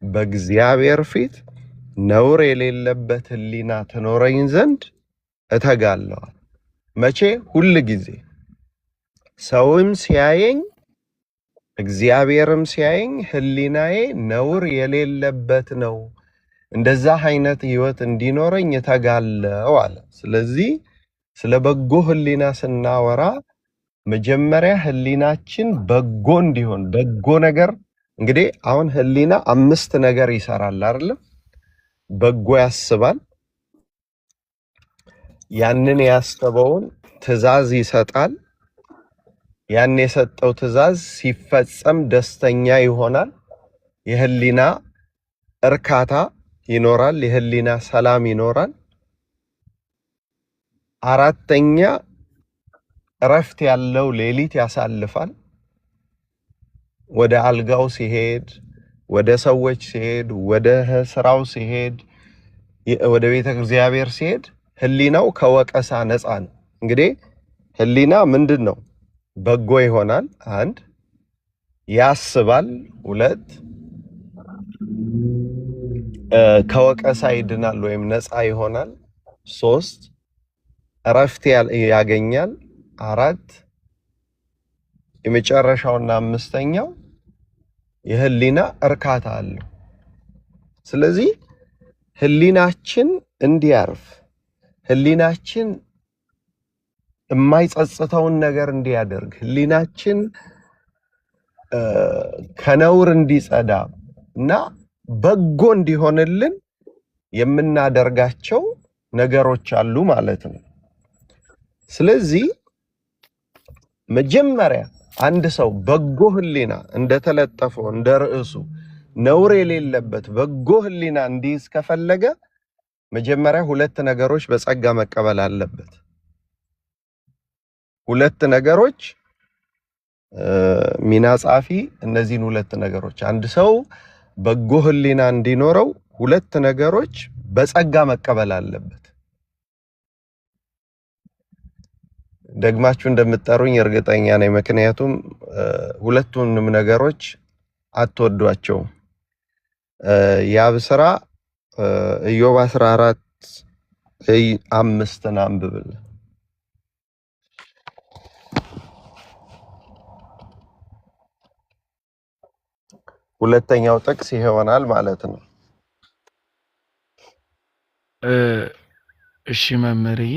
በእግዚአብሔር ፊት ነውር የሌለበት ህሊና ትኖረኝ ዘንድ እተጋለሁ። መቼ? ሁል ጊዜ ሰውም ሲያየኝ እግዚአብሔርም ሲያየኝ ህሊናዬ ነውር የሌለበት ነው። እንደዛ አይነት ህይወት እንዲኖረኝ እተጋለሁ አለ። ስለዚህ ስለ በጎ ህሊና ስናወራ መጀመሪያ ህሊናችን በጎ እንዲሆን በጎ ነገር እንግዲህ አሁን ህሊና 5 ነገር ይሰራል አይደል? በጎ ያስባል፣ ያንን ያሰበውን ትእዛዝ ይሰጣል፣ ያን የሰጠው ትእዛዝ ሲፈጸም ደስተኛ ይሆናል፣ የህሊና እርካታ ይኖራል፣ የህሊና ሰላም ይኖራል። አራተኛ እረፍት ያለው ሌሊት ያሳልፋል። ወደ አልጋው ሲሄድ፣ ወደ ሰዎች ሲሄድ፣ ወደ ስራው ሲሄድ፣ ወደ ቤተ እግዚአብሔር ሲሄድ ህሊናው ከወቀሳ ነፃ ነው። እንግዲህ ህሊና ምንድነው? በጎ ይሆናል፣ 1 ያስባል፣ 2 ከወቀሳ ይድናል ወይም ነፃ ይሆናል፣ 3 እረፍት ያገኛል፣ 4 የመጨረሻውና 5ኛው የህሊና እርካታ አለው። ስለዚህ ህሊናችን እንዲያርፍ ህሊናችን የማይጸጽተውን ነገር እንዲያደርግ ህሊናችን ከነውር እንዲጸዳ እና በጎ እንዲሆንልን የምናደርጋቸው ነገሮች አሉ ማለት ነው። ስለዚህ መጀመሪያ አንድ ሰው በጎ ህሊና እንደተለጠፈው እንደ ርዕሱ ነውር የሌለበት በጎ ህሊና እንዲይዝ ከፈለገ መጀመሪያ ሁለት ነገሮች በጸጋ መቀበል አለበት። ሁለት ነገሮች ሚና ጻፊ እነዚህን ሁለት ነገሮች አንድ ሰው በጎ ህሊና እንዲኖረው ሁለት ነገሮች በጸጋ መቀበል አለበት። ደግማችሁ እንደምትጠሩኝ እርግጠኛ ነኝ፣ ምክንያቱም ሁለቱንም ነገሮች አትወዷቸውም። ያብ ስራ ኢዮብ 14:5 አንብብል። ሁለተኛው ጥቅስ ይሆናል ማለት ነው። እሺ መምህርዬ፣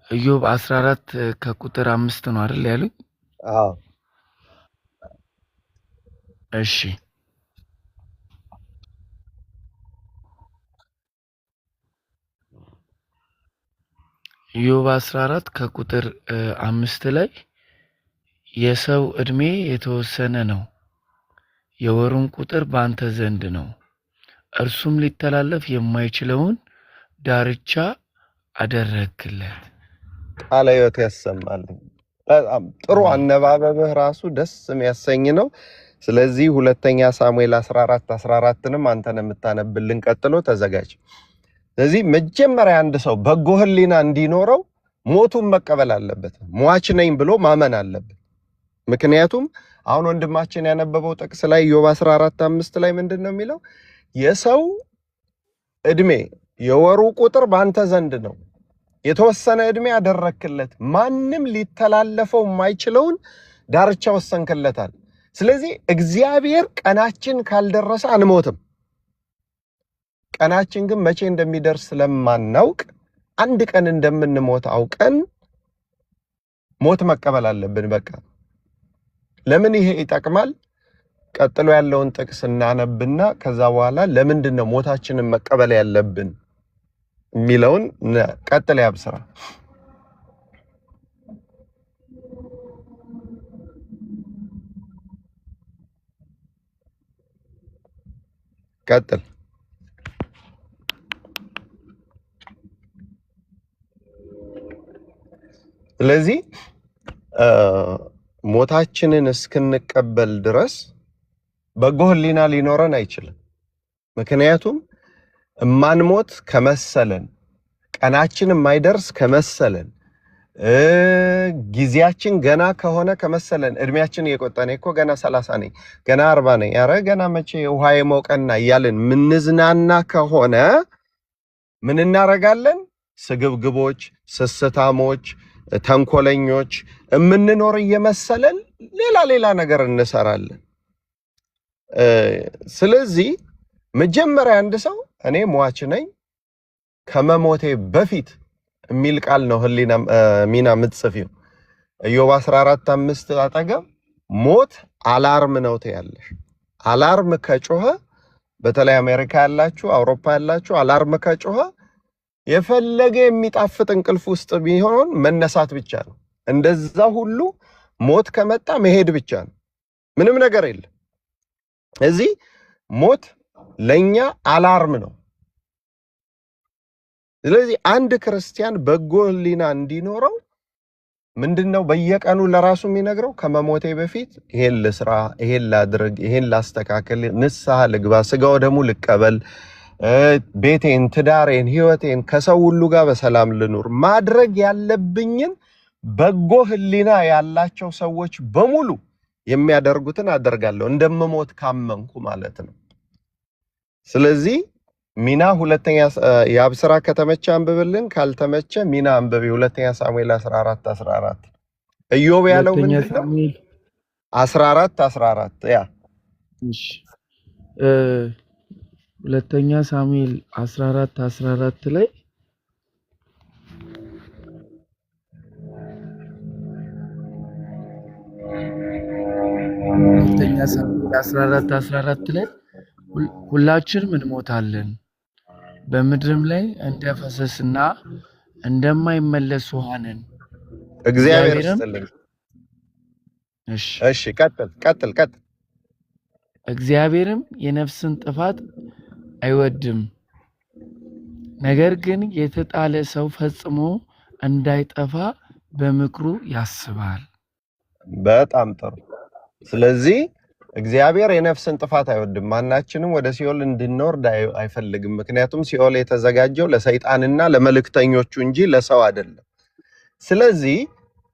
ኢዮብ 14 ከቁጥር 5 ነው አይደል ያሉኝ? አዎ እሺ ኢዮብ 14 ከቁጥር 5 ላይ የሰው ዕድሜ የተወሰነ ነው፣ የወሩን ቁጥር በአንተ ዘንድ ነው፣ እርሱም ሊተላለፍ የማይችለውን ዳርቻ አደረግክለት። ቃለ ሕይወት ያሰማል። በጣም ጥሩ አነባበብህ ራሱ ደስ የሚያሰኝ ነው። ስለዚህ ሁለተኛ ሳሙኤል 14:14ንም አንተን የምታነብልን ቀጥሎ ተዘጋጅ። ስለዚህ መጀመሪያ አንድ ሰው በጎ ህሊና እንዲኖረው ሞቱን መቀበል አለበት። ሟች ነኝ ብሎ ማመን አለበት። ምክንያቱም አሁን ወንድማችን ያነበበው ጥቅስ ላይ ኢዮብ 14:5 ላይ ምንድነው የሚለው? የሰው ዕድሜ የወሩ ቁጥር በአንተ ዘንድ ነው፣ የተወሰነ ዕድሜ ያደረክለት፣ ማንም ሊተላለፈው የማይችለውን ዳርቻ ወሰንክለታል። ስለዚህ እግዚአብሔር ቀናችን ካልደረሰ አንሞትም። ቀናችን ግን መቼ እንደሚደርስ ስለማናውቅ አንድ ቀን እንደምንሞት አውቀን ሞት መቀበል አለብን። በቃ ለምን ይሄ ይጠቅማል? ቀጥሎ ያለውን ጥቅስ እናነብና ከዛ በኋላ ለምንድን ነው ሞታችንን መቀበል ያለብን የሚለውን ቀጥል። ያብስራ ቀጥል። ስለዚህ ሞታችንን እስክንቀበል ድረስ በጎ ህሊና ሊኖረን አይችልም። ምክንያቱም እማንሞት ከመሰለን፣ ቀናችን የማይደርስ ከመሰለን፣ ጊዜያችን ገና ከሆነ ከመሰለን፣ እድሜያችን እየቆጠነ እኮ ገና 30 ነኝ፣ ገና 40 ነኝ፣ ኧረ ገና መቼ ውሃ የሞቀና እያልን ምንዝናና ከሆነ ምን እናረጋለን? ስግብግቦች፣ ስስታሞች፣ ተንኮለኞች የምንኖር እየመሰለን ሌላ ነገር እንሰራለን። ስለዚህ መጀመሪያ አንድ ሰው እኔ ሟች ነኝ ከመሞቴ በፊት የሚል ቃል ነው ህሊና ሚና የምትጽፊው። ኢዮብ 14:5 አጠገብ ሞት አላርም ነው ትያለሽ። አላርም ከጮኸ፣ በተለይ አሜሪካ ያላችሁ አውሮፓ ያላችሁ አላርም ከጮኸ የፈለገ የሚጣፍጥ እንቅልፍ ውስጥ ቢሆን መነሳት ብቻ ነው። እንደዛ ሁሉ ሞት ከመጣ መሄድ ብቻ ነው፣ ምንም ነገር የለም። እዚህ ሞት ለኛ አላርም ነው። ስለዚህ አንድ ክርስቲያን በጎ ህሊና እንዲኖረው ምንድነው በየቀኑ ለራሱ የሚነግረው? ከመሞቴ በፊት ይሄን ልስራ፣ ይሄን ላድርግ፣ ይሄን ላስተካክል፣ ንስሐ ልግባ፣ ስጋው ደሙ ልቀበል፣ ቤቴን፣ ትዳሬን፣ ህይወቴን ከሰው ሁሉ ጋር በሰላም ልኑር፣ ማድረግ ያለብኝን በጎ ህሊና ያላቸው ሰዎች በሙሉ የሚያደርጉትን አደርጋለሁ፣ እንደምሞት ካመንኩ ማለት ነው። ስለዚህ ሚና ሁለተኛ የአብስራ ከተመቸ አንብብልን፣ ካልተመቸ ሚና አንብቢ። ሁለተኛ ሳሙኤል 14:14 ኢዮብ ያለው ምንድነው? 14:14 ያ እሺ ሁለተኛ ሳሙኤል 14:14 ላይ ሁለተኛ ሳሙኤል 14:14 ላይ ሁላችንም እንሞታለን፣ በምድርም ላይ እንደ ፈሰስና እንደማይመለስ ውሃ ነን። እግዚአብሔር ይስጥልኝ። እሺ ቀጥል። እግዚአብሔርም የነፍስን ጥፋት አይወድም፣ ነገር ግን የተጣለ ሰው ፈጽሞ እንዳይጠፋ በምክሩ ያስባል። በጣም ጥሩ። ስለዚህ እግዚአብሔር የነፍስን ጥፋት አይወድም። ማናችንም ወደ ሲኦል እንድንወርድ አይፈልግም። ምክንያቱም ሲኦል የተዘጋጀው ለሰይጣንና ለመልእክተኞቹ እንጂ ለሰው አይደለም። ስለዚህ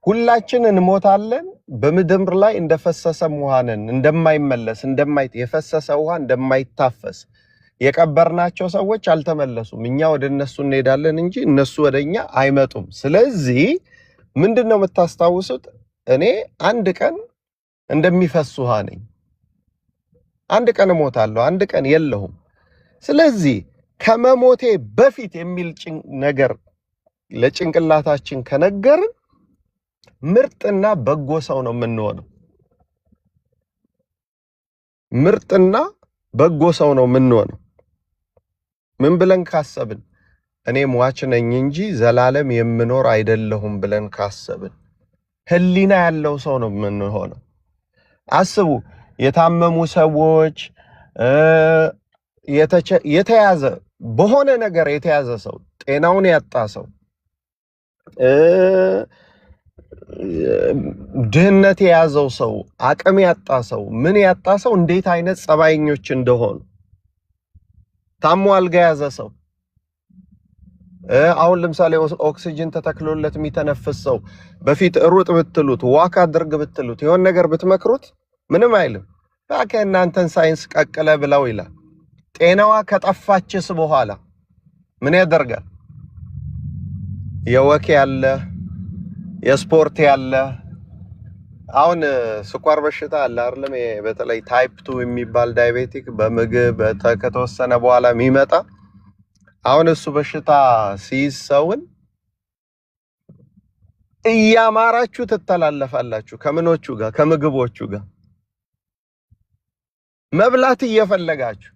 ሁላችን እንሞታለን። በምድር ላይ እንደፈሰሰ ውሃ ነን፣ እንደማይመለስ የፈሰሰ ውሃ እንደማይታፈስ። የቀበርናቸው ሰዎች አልተመለሱም። እኛ ወደ እነሱ እንሄዳለን እንጂ እነሱ ወደኛ አይመጡም። ስለዚህ ምንድነው የምታስታውሱት? እኔ አንድ ቀን እንደሚፈስ ውሃ ነኝ። አንድ ቀን እሞታለሁ፣ አንድ ቀን የለሁም። ስለዚህ ከመሞቴ በፊት የሚል ነገር ለጭንቅላታችን ከነገርን ምርጥና በጎ ሰው ነው የምንሆነው። ምርጥና በጎ ሰው ነው የምንሆነው። ምን ብለን ካሰብን? እኔ ሟች ነኝ እንጂ ዘላለም የምኖር አይደለሁም ብለን ካሰብን ህሊና ያለው ሰው ነው የምንሆነው። አስቡ፣ የታመሙ ሰዎች፣ የተያዘ በሆነ ነገር የተያዘ ሰው፣ ጤናውን ያጣ ሰው፣ ድህነት የያዘው ሰው፣ አቅም ያጣ ሰው፣ ምን ያጣ ሰው እንዴት አይነት ጸባይኞች እንደሆኑ። ታሞ አልጋ ያዘ ሰው፣ አሁን ለምሳሌ ኦክሲጅን ተተክሎለት የሚተነፍስ ሰው በፊት ሩጥ ብትሉት፣ ዋክ አድርግ ብትሉት፣ የሆነ ነገር ብትመክሩት ምንም አይልም። እናንተን ሳይንስ ቀቅለ ብለው ይላል። ጤናዋ ከጠፋችስ በኋላ ምን ያደርጋል? የወክ ያለ የስፖርት ያለ አሁን ስኳር በሽታ አለ አይደለም? በተለይ ታይፕ 2 የሚባል ዳያቤቲክ በምግብ ከተወሰነ በኋላ የሚመጣ አሁን እሱ በሽታ ሲይዝ ሰውን እያማራችሁ ትተላለፋላችሁ። ከምኖቹ ጋር? ከምግቦቹ ጋር መብላት እየፈለጋችሁ።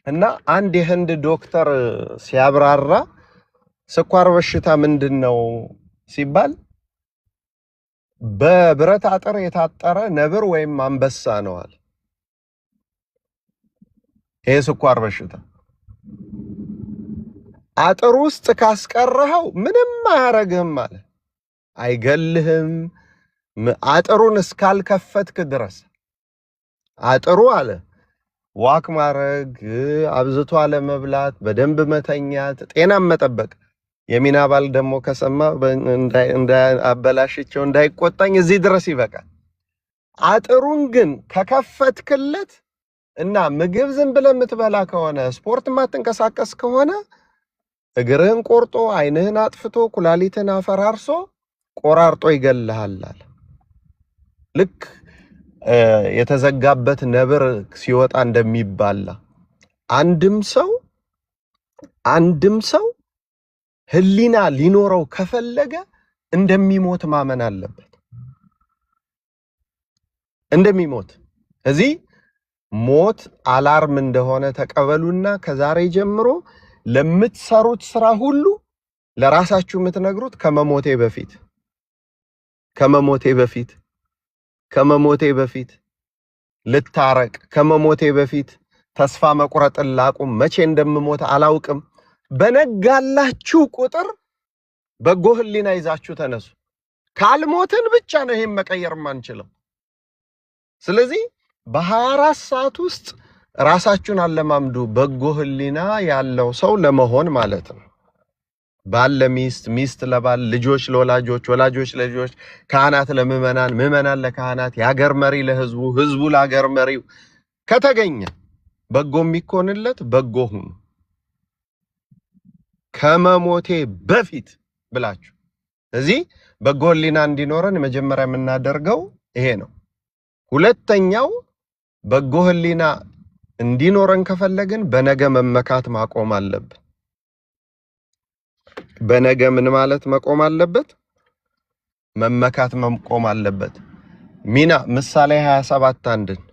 እና አንድ የህንድ ዶክተር ሲያብራራ ስኳር በሽታ ምንድነው ሲባል በብረት አጥር የታጠረ ነብር ወይም አንበሳ ነው አለ። ይሄ ስኳር በሽታ አጥር ውስጥ ካስቀረኸው ምንም አያረግህም አለ። አይገልህም፣ አጥሩን እስካልከፈትክ ድረስ። አጥሩ አለ ዋክ ማረግ፣ አብዝቶ አለመብላት፣ በደንብ መተኛት፣ ጤናን መጠበቅ። የሚናባል ደግሞ ከሰማ እንዳያበላሽቸው እንዳይቆጣኝ እዚህ ድረስ ይበቃል። አጥሩን ግን ከከፈትክለት እና ምግብ ዝም ብለህ የምትበላ ከሆነ ስፖርት ማትንቀሳቀስ ከሆነ እግርህን ቆርጦ ዓይንህን አጥፍቶ ኩላሊትን አፈራርሶ ቆራርጦ ይገልሃል አለ። ልክ የተዘጋበት ነብር ሲወጣ እንደሚባላ አንድም ሰው ህሊና ሊኖረው ከፈለገ እንደሚሞት ማመን አለበት። እንደሚሞት እዚህ ሞት አላርም እንደሆነ ተቀበሉና ከዛሬ ጀምሮ ለምትሰሩት ስራ ሁሉ ለራሳችሁ የምትነግሩት ከመሞቴ በፊት ልታረቅ፣ ከመሞቴ በፊት ተስፋ መቁረጥን ላቁም፣ መቼ እንደምሞት አላውቅም። በነጋላችሁ ቁጥር በጎ ህሊና ይዛችሁ ተነሱ። ካልሞትን ብቻ ነው ይሄን መቀየር ማንችለው። ስለዚህ በ24 ሰዓት ውስጥ ራሳችሁን አለማምዱ፣ በጎ ህሊና ያለው ሰው ለመሆን ማለት ነው። ባል ለሚስት፣ ሚስት ለባል፣ ልጆች ለወላጆች፣ ወላጆች ለልጆች፣ ካህናት ለምዕመናን፣ ምዕመናን ለካህናት፣ የሀገር መሪ ለህዝቡ፣ ህዝቡ ለሀገር መሪው ከተገኘ በጎ የሚኮንለት በጎ ሁኑ። ከመሞቴ በፊት ብላችሁ እዚህ በጎ ህሊና እንዲኖረን መጀመሪያ የምናደርገው ይሄ ነው። ሁለተኛው በጎ ህሊና እንዲኖረን ከፈለግን በነገ መመካት ማቆም አለብን። በነገ ምን ማለት መቆም አለበት? መመካት መቆም አለበት። ሚና ምሳሌ 27:1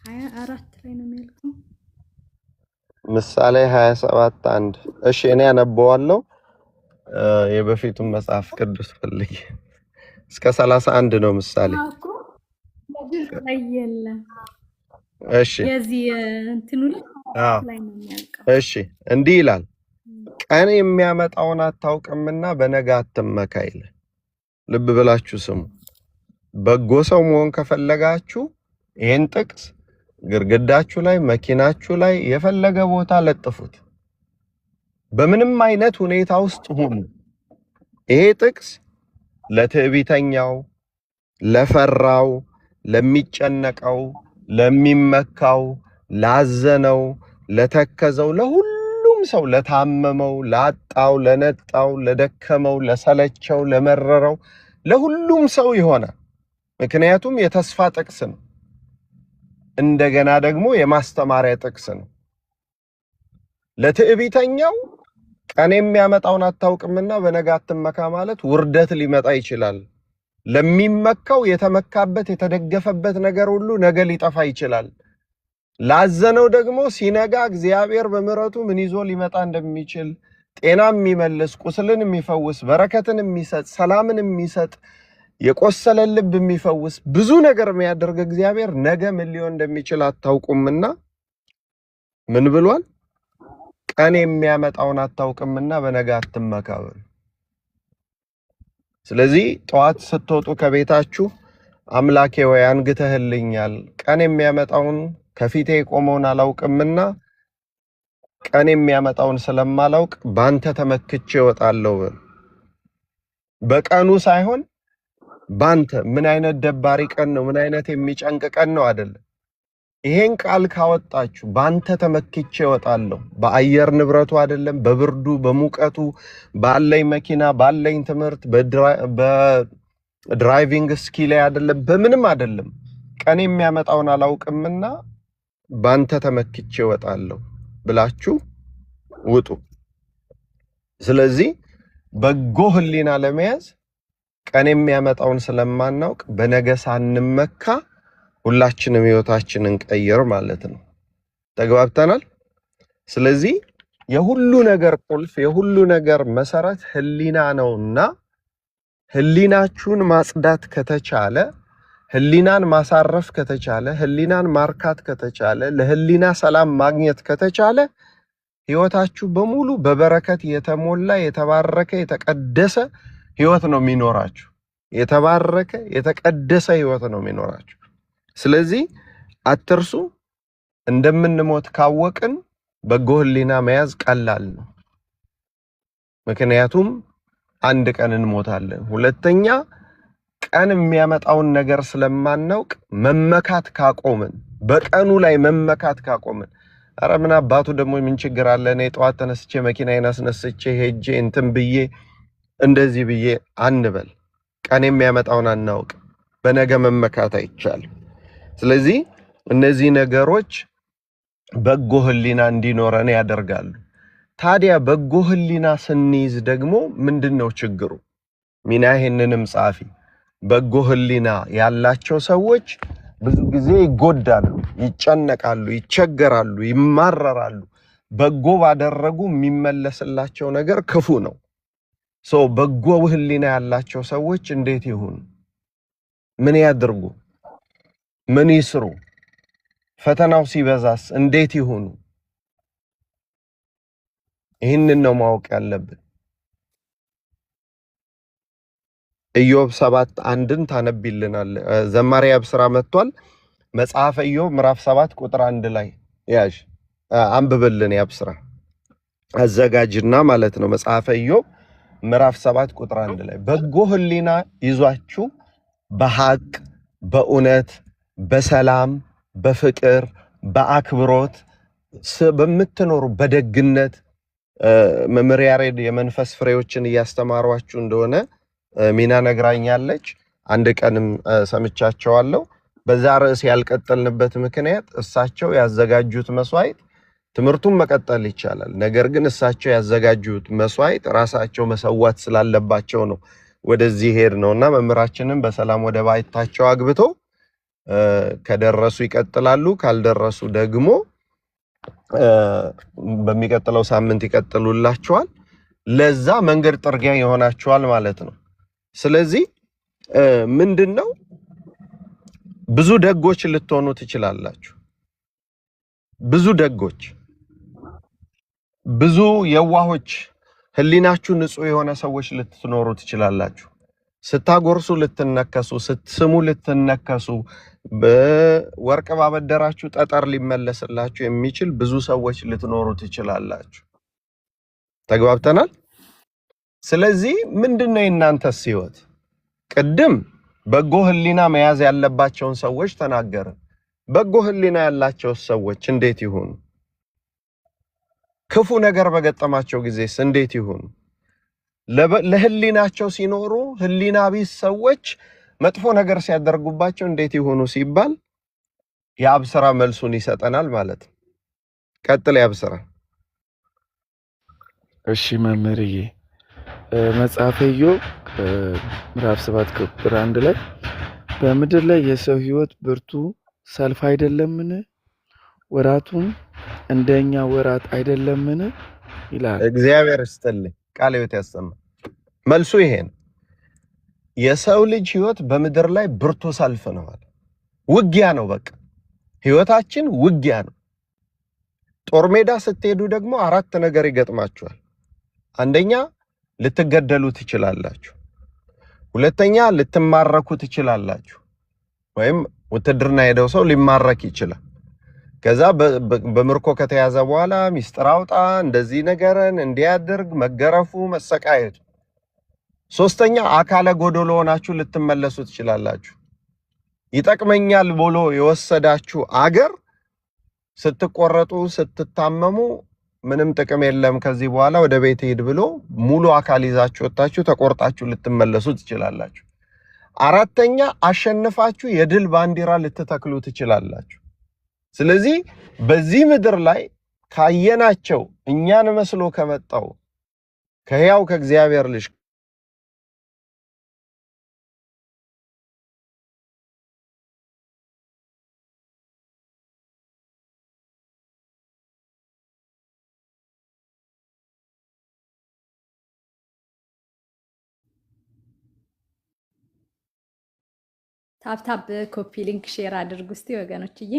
24 ላይ ነው የሚያልቀው። ምሳሌ 27:1 እሺ እኔ አነበዋለሁ። የበፊቱን መጽሐፍ ቅዱስ ፈልጊ እስከ 31 ነው ምሳሌ። እኮ ለግልጽ ላይ የለም። እሺ የዚህ እንትኑ አዎ ላይ ነው የሚያልቀው። እሺ እንዲህ ይላል፣ ቀን የሚያመጣውን አታውቅምና በነጋ አትመካ ይላል። ልብ ብላችሁ ስሙ። በጎ ሰው መሆን ከፈለጋችሁ ይሄን ጥቅስ ግርግዳችሁ ላይ፣ መኪናችሁ ላይ የፈለገ ቦታ ለጥፉት። በምንም አይነት ሁኔታ ውስጥ ሁኑ። ይሄ ጥቅስ ለትዕቢተኛው፣ ለፈራው፣ ለሚጨነቀው፣ ለሚመካው፣ ላዘነው፣ ለተከዘው፣ ለሁሉም ሰው፣ ለታመመው፣ ላጣው፣ ለነጣው፣ ለደከመው፣ ለሰለቸው፣ ለመረረው፣ ለሁሉም ሰው ይሆናል። ምክንያቱም የተስፋ ጥቅስ ነው። እንደገና ደግሞ የማስተማሪያ ጥቅስ ነው። ለትዕቢተኛው ቀን የሚያመጣውን አታውቅምና በነጋ አትመካ ማለት ውርደት ሊመጣ ይችላል። ለሚመካው የተመካበት የተደገፈበት ነገር ሁሉ ነገ ሊጠፋ ይችላል። ላዘነው ደግሞ ሲነጋ እግዚአብሔር በምሕረቱ ምን ይዞ ሊመጣ እንደሚችል ጤናም የሚመልስ፣ ቁስልን የሚፈውስ፣ በረከትን የሚሰጥ፣ ሰላምን የሚሰጥ፣ የቆሰለ ልብ የሚፈውስ ብዙ ነገር የሚያደርግ እግዚአብሔር ነገ ምን ሊሆን እንደሚችል አታውቁምና ምን ብሏል? ቀን የሚያመጣውን አታውቅምና በነጋ አትመካ። ስለዚህ ጠዋት ስትወጡ ከቤታችሁ አምላኬ ወይ አንግተህልኛል፣ ቀን የሚያመጣውን ከፊቴ ቆመውን አላውቅምና ቀን የሚያመጣውን ስለማላውቅ ባንተ ተመክቼ እወጣለሁ። በቀኑ ሳይሆን ባንተ። ምን አይነት ደባሪ ቀን ነው፣ ምን አይነት የሚጨንቅ ቀን ነው አይደለም። ይሄን ቃል ካወጣችሁ ባንተ ተመክቼ እወጣለሁ። በአየር ንብረቱ አይደለም፣ በብርዱ በሙቀቱ፣ ባለኝ መኪና፣ ባለኝ ትምህርት፣ በድራይቪንግ ስኪል አይደለም፣ በምንም አይደለም። ቀን የሚያመጣውን አላውቅምና ባንተ ተመክቼ እወጣለሁ ብላችሁ ውጡ። ስለዚህ በጎ ህሊና ለመያዝ ቀን የሚያመጣውን ስለማናውቅ በነገ ሳንመካ ሁላችንም ህይወታችንን ቀይር ማለት ነው። ተግባብተናል? ስለዚህ የሁሉ ነገር ቁልፍ፣ የሁሉ ነገር መሰረት ህሊና ነውና ህሊናችሁን ማጽዳት ከተቻለ፣ ህሊናን ማሳረፍ ከተቻለ፣ ህሊናን ማርካት ከተቻለ፣ ለህሊና ሰላም ማግኘት ከተቻለ ህይወታችሁ በሙሉ በበረከት የተሞላ የተባረከ የተቀደሰ ህይወት ነው የሚኖራችሁ። የተባረከ የተቀደሰ ህይወት ነው የሚኖራችሁ። ስለዚህ አትርሱ፣ እንደምንሞት ካወቅን በጎ ህሊና መያዝ ቀላል ነው። ምክንያቱም አንድ ቀን እንሞታለን። ሁለተኛ ቀን የሚያመጣውን ነገር ስለማናውቅ መመካት ካቆምን፣ በቀኑ ላይ መመካት ካቆምን፣ አረ ምን አባቱ ደግሞ ምን ችግር አለ እኔ ጠዋት ተነስቼ መኪናዬን አስነስቼ ሄጄ እንትን ብዬ እንደዚህ ብዬ አንበል። ቀን የሚያመጣውን አናውቅ፣ በነገ መመካት አይቻልም። ስለዚህ እነዚህ ነገሮች በጎ ህሊና እንዲኖረን ያደርጋሉ። ታዲያ በጎ ህሊና ስንይዝ ደግሞ ምንድነው ችግሩ? ሚና ይሄንንም ጻፊ። በጎ ህሊና ያላቸው ሰዎች ብዙ ጊዜ ይጎዳሉ፣ ይጨነቃሉ፣ ይቸገራሉ፣ ይማረራሉ። በጎ ባደረጉ የሚመለስላቸው ነገር ክፉ ነው። በጎ ህሊና ያላቸው ሰዎች እንዴት ይሁኑ? ምን ያድርጉ? ምን ይስሩ? ፈተናው ሲበዛስ እንዴት ይሁኑ? ይህንን ነው ማወቅ ያለብን። ኢዮብ 7:1 ታነብልናል። ዘማሪ አብስራ መጥቷል። መጽሐፈ ኢዮብ ምዕራፍ 7 ቁጥር 1 ላይ ያዥ አንብብልን። ያብስራ አዘጋጅና ማለት ነው። መጽሐፈ ኢዮብ ምዕራፍ 7 ቁጥር 1 ላይ በጎ ህሊና ይዟችሁ በሐቅ በእውነት በሰላም በፍቅር በአክብሮት በምትኖሩ በደግነት መምህር ያሬድ የመንፈስ ፍሬዎችን እያስተማሯችሁ እንደሆነ ሚና ነግራኛለች። አንድ ቀንም ሰምቻቸዋለሁ። በዛ ርዕስ ያልቀጠልንበት ምክንያት እሳቸው ያዘጋጁት መስዋዕት ትምህርቱን መቀጠል ይቻላል። ነገር ግን እሳቸው ያዘጋጁት መስዋዕት ራሳቸው መሰዋት ስላለባቸው ነው ወደዚህ ሄድ ነውና መምህራችንን በሰላም ወደ ባይታቸው አግብቶ ከደረሱ ይቀጥላሉ፣ ካልደረሱ ደግሞ በሚቀጥለው ሳምንት ይቀጥሉላችኋል። ለዛ መንገድ ጥርጊያ ይሆናችኋል ማለት ነው። ስለዚህ ምንድነው ብዙ ደጎች ልትሆኑ ትችላላችሁ። ብዙ ደጎች፣ ብዙ የዋሆች፣ ህሊናችሁ ንጹህ የሆነ ሰዎች ልትኖሩ ትችላላችሁ። ስታጎርሱ ልትነከሱ፣ ስትስሙ ልትነከሱ፣ በወርቅ ባበደራችሁ ጠጠር ሊመለስላችሁ የሚችል ብዙ ሰዎች ልትኖሩ ትችላላችሁ። ተግባብተናል? ስለዚህ ምንድነው የእናንተስ ህይወት? ቅድም በጎ ህሊና መያዝ ያለባቸውን ሰዎች ተናገረ። በጎ ህሊና ያላቸው ሰዎች እንዴት ይሆኑ? ክፉ ነገር በገጠማቸው ጊዜስ እንዴት ይሆኑ? ለህሊናቸው ሲኖሩ ህሊና ቢስ ሰዎች መጥፎ ነገር ሲያደርጉባቸው እንዴት ይሆኑ ሲባል የአብስራ መልሱን ይሰጠናል ማለት ነው። ቀጥል የአብስራ። እሺ መምህርዬ፣ መጽሐፈ ኢዮብ ምዕራፍ 7 ቁጥር 1 ላይ በምድር ላይ የሰው ህይወት ብርቱ ሰልፍ አይደለምን? ወራቱም እንደኛ ወራት አይደለምን? ይላል። እግዚአብሔር ይስጥልኝ፣ ቃለ ሕይወት ያሰማ። መልሱ ይሄ ነው። የሰው ልጅ ህይወት በምድር ላይ ብርቱ ሰልፍ ነው አለ። ውጊያ ነው። በቃ ህይወታችን ውጊያ ነው። ጦር ሜዳ ስትሄዱ ደግሞ 4 ነገር ይገጥማችኋል። አንደኛ ልትገደሉ ትችላላችሁ። ሁለተኛ ልትማረኩ ትችላላችሁ። ወይም ውትድርና ሄደው ሰው ሊማረክ ይችላል። ከዛ በምርኮ ከተያዘ በኋላ ሚስጥር አውጣ፣ እንደዚህ ነገርን እንዲያደርግ መገረፉ፣ መሰቃየቱ። ሶስተኛ አካለ ጎዶሎ ሆናችሁ ልትመለሱ ትችላላችሁ። ይጠቅመኛል ብሎ የወሰዳችሁ አገር ስትቆረጡ፣ ስትታመሙ ምንም ጥቅም የለም ከዚህ በኋላ ወደ ቤት ሄድ ብሎ ሙሉ አካል ይዛችሁ ወጣችሁ ተቆርጣችሁ ልትመለሱ ትችላላችሁ። አራተኛ አሸንፋችሁ የድል ባንዲራ ልትተክሉ ትችላላችሁ። ስለዚህ በዚህ ምድር ላይ ካየናቸው እኛን መስሎ ከመጣው ከሕያው ከእግዚአብሔር ልጅ ታፕታፕ ኮፒ ሊንክ ሼር አድርጉ እስቲ ወገኖችዬ።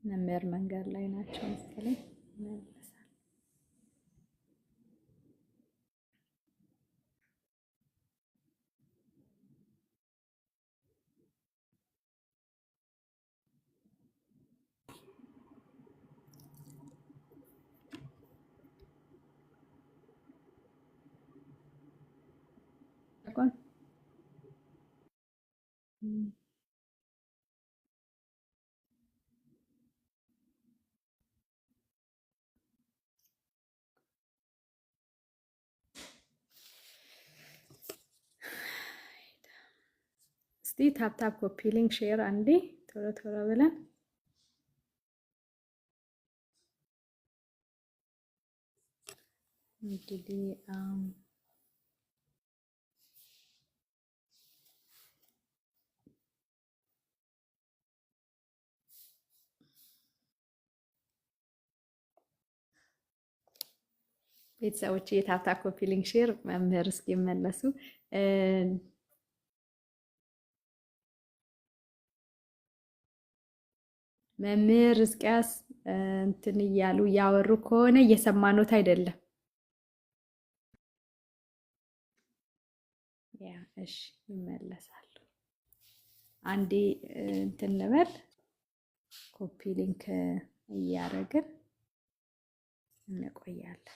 መምህር መንገድ ላይ ናቸው መሰለኝ። እስቲ ታፕታፕ ኮፒ ሊንክ ሼር አንዴ ቶሎ ቶሎ ብለን እንግዲህ ቤተሰቦች የታፕታፕ ኮፒ ሊንክ ሼር መምህር እስኪመለሱ መምህር እስቂያስ እንትን እያሉ እያወሩ ከሆነ እየሰማኖት አይደለም። ያ እሺ ይመለሳሉ። አንዴ እንትን እንበል ኮፒ ሊንክ እያደረግን እንቆያለን።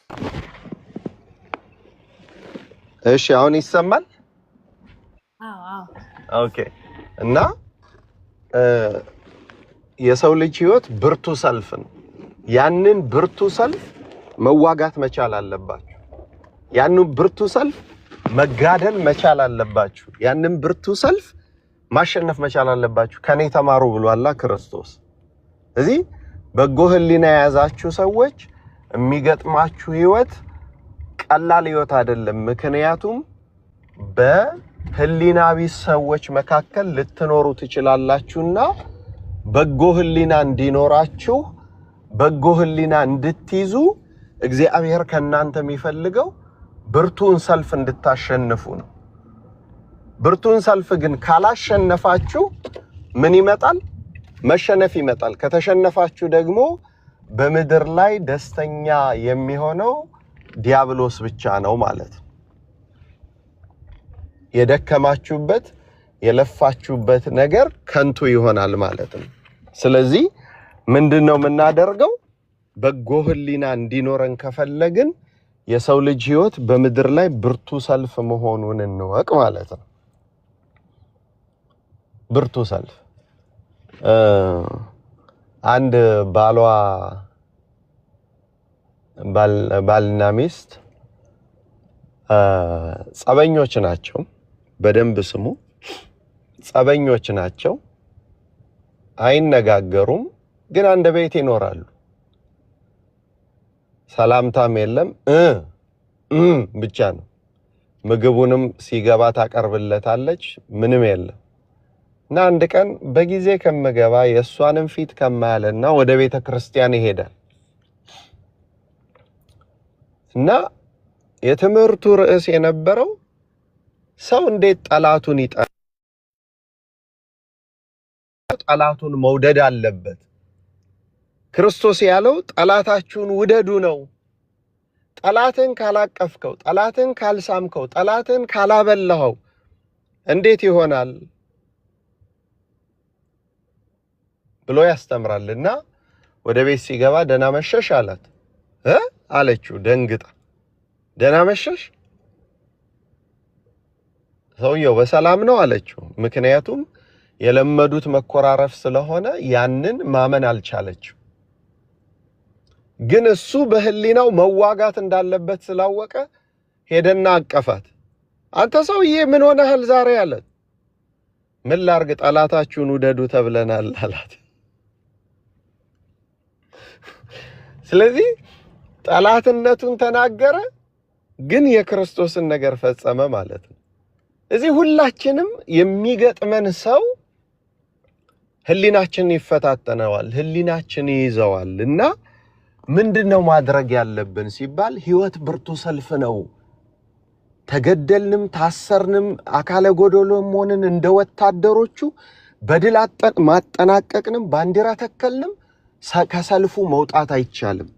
እሺ አሁን ይሰማል? አዎ። ኦኬ። እና የሰው ልጅ ህይወት ብርቱ ሰልፍ ነው። ያንን ብርቱ ሰልፍ መዋጋት መቻል አለባችሁ። ያንን ብርቱ ሰልፍ መጋደል መቻል አለባችሁ። ያንን ብርቱ ሰልፍ ማሸነፍ መቻል አለባችሁ። ከኔ ተማሩ ብሏል ክርስቶስ። እዚህ በጎ ህሊና የያዛችሁ ሰዎች የሚገጥማችሁ ህይወት ቀላል ህይወት አይደለም። ምክንያቱም በህሊናዊ ሰዎች መካከል ልትኖሩ ትችላላችሁና በጎ ህሊና እንዲኖራችሁ በጎ ህሊና እንድትይዙ እግዚአብሔር ከናንተ የሚፈልገው ብርቱን ሰልፍ እንድታሸንፉ ነው። ብርቱን ሰልፍ ግን ካላሸነፋችሁ ምን ይመጣል? መሸነፍ ይመጣል። ከተሸነፋችሁ ደግሞ በምድር ላይ ደስተኛ የሚሆነው ዲያብሎስ ብቻ ነው ማለት ነው። የደከማችሁበት የለፋችሁበት ነገር ከንቱ ይሆናል ማለት ነው። ስለዚህ ምንድነው የምናደርገው? በጎ ህሊና እንዲኖረን ከፈለግን የሰው ልጅ ህይወት በምድር ላይ ብርቱ ሰልፍ መሆኑን እንወቅ ማለት ነው። ብርቱ ሰልፍ አንድ ባልና ሚስት ጸበኞች ናቸው። በደንብ ስሙ። ጸበኞች ናቸው። አይነጋገሩም፣ ግን አንድ ቤት ይኖራሉ። ሰላምታም የለም ብቻ ነው። ምግቡንም ሲገባ ታቀርብለታለች፣ ምንም የለም። እና አንድ ቀን በጊዜ ከመገባ የሷንም ፊት ከማያለና ወደ ቤተ ክርስቲያን ይሄዳል። እና የትምህርቱ ርዕስ የነበረው ሰው እንዴት ጠላቱን ይጠላል? ጠላቱን መውደድ አለበት። ክርስቶስ ያለው ጠላታችሁን ውደዱ ነው። ጠላትን ካላቀፍከው፣ ጠላትን ካልሳምከው፣ ጠላትን ካላበላኸው እንዴት ይሆናል ብሎ ያስተምራልና ወደ ቤት ሲገባ ደህና መሸሽ አላት። አለችው ደንግጣ። ደህና መሸሽ? ሰውየው በሰላም ነው አለችው። ምክንያቱም የለመዱት መኮራረፍ ስለሆነ ያንን ማመን አልቻለችው። ግን እሱ በህሊናው መዋጋት እንዳለበት ስላወቀ ሄደና አቀፋት። አንተ ሰውዬ ምን ሆነሃል ዛሬ አላት። ምን ላርግ ጠላታችሁን ውደዱ ተብለናል አላት። ስለዚህ ጠላትነቱን ተናገረ፣ ግን የክርስቶስን ነገር ፈጸመ ማለት ነው። እዚህ ሁላችንም የሚገጥመን ሰው ህሊናችን ይፈታተነዋል፣ ህሊናችን ይይዘዋል። እና ምንድነው ማድረግ ያለብን ሲባል ህይወት ብርቱ ሰልፍ ነው። ተገደልንም ታሰርንም አካለ ጎዶሎም ሆነን እንደ ወታደሮቹ በድል ማጠናቀቅንም ባንዲራ ተከልንም ከሰልፉ መውጣት አይቻልም።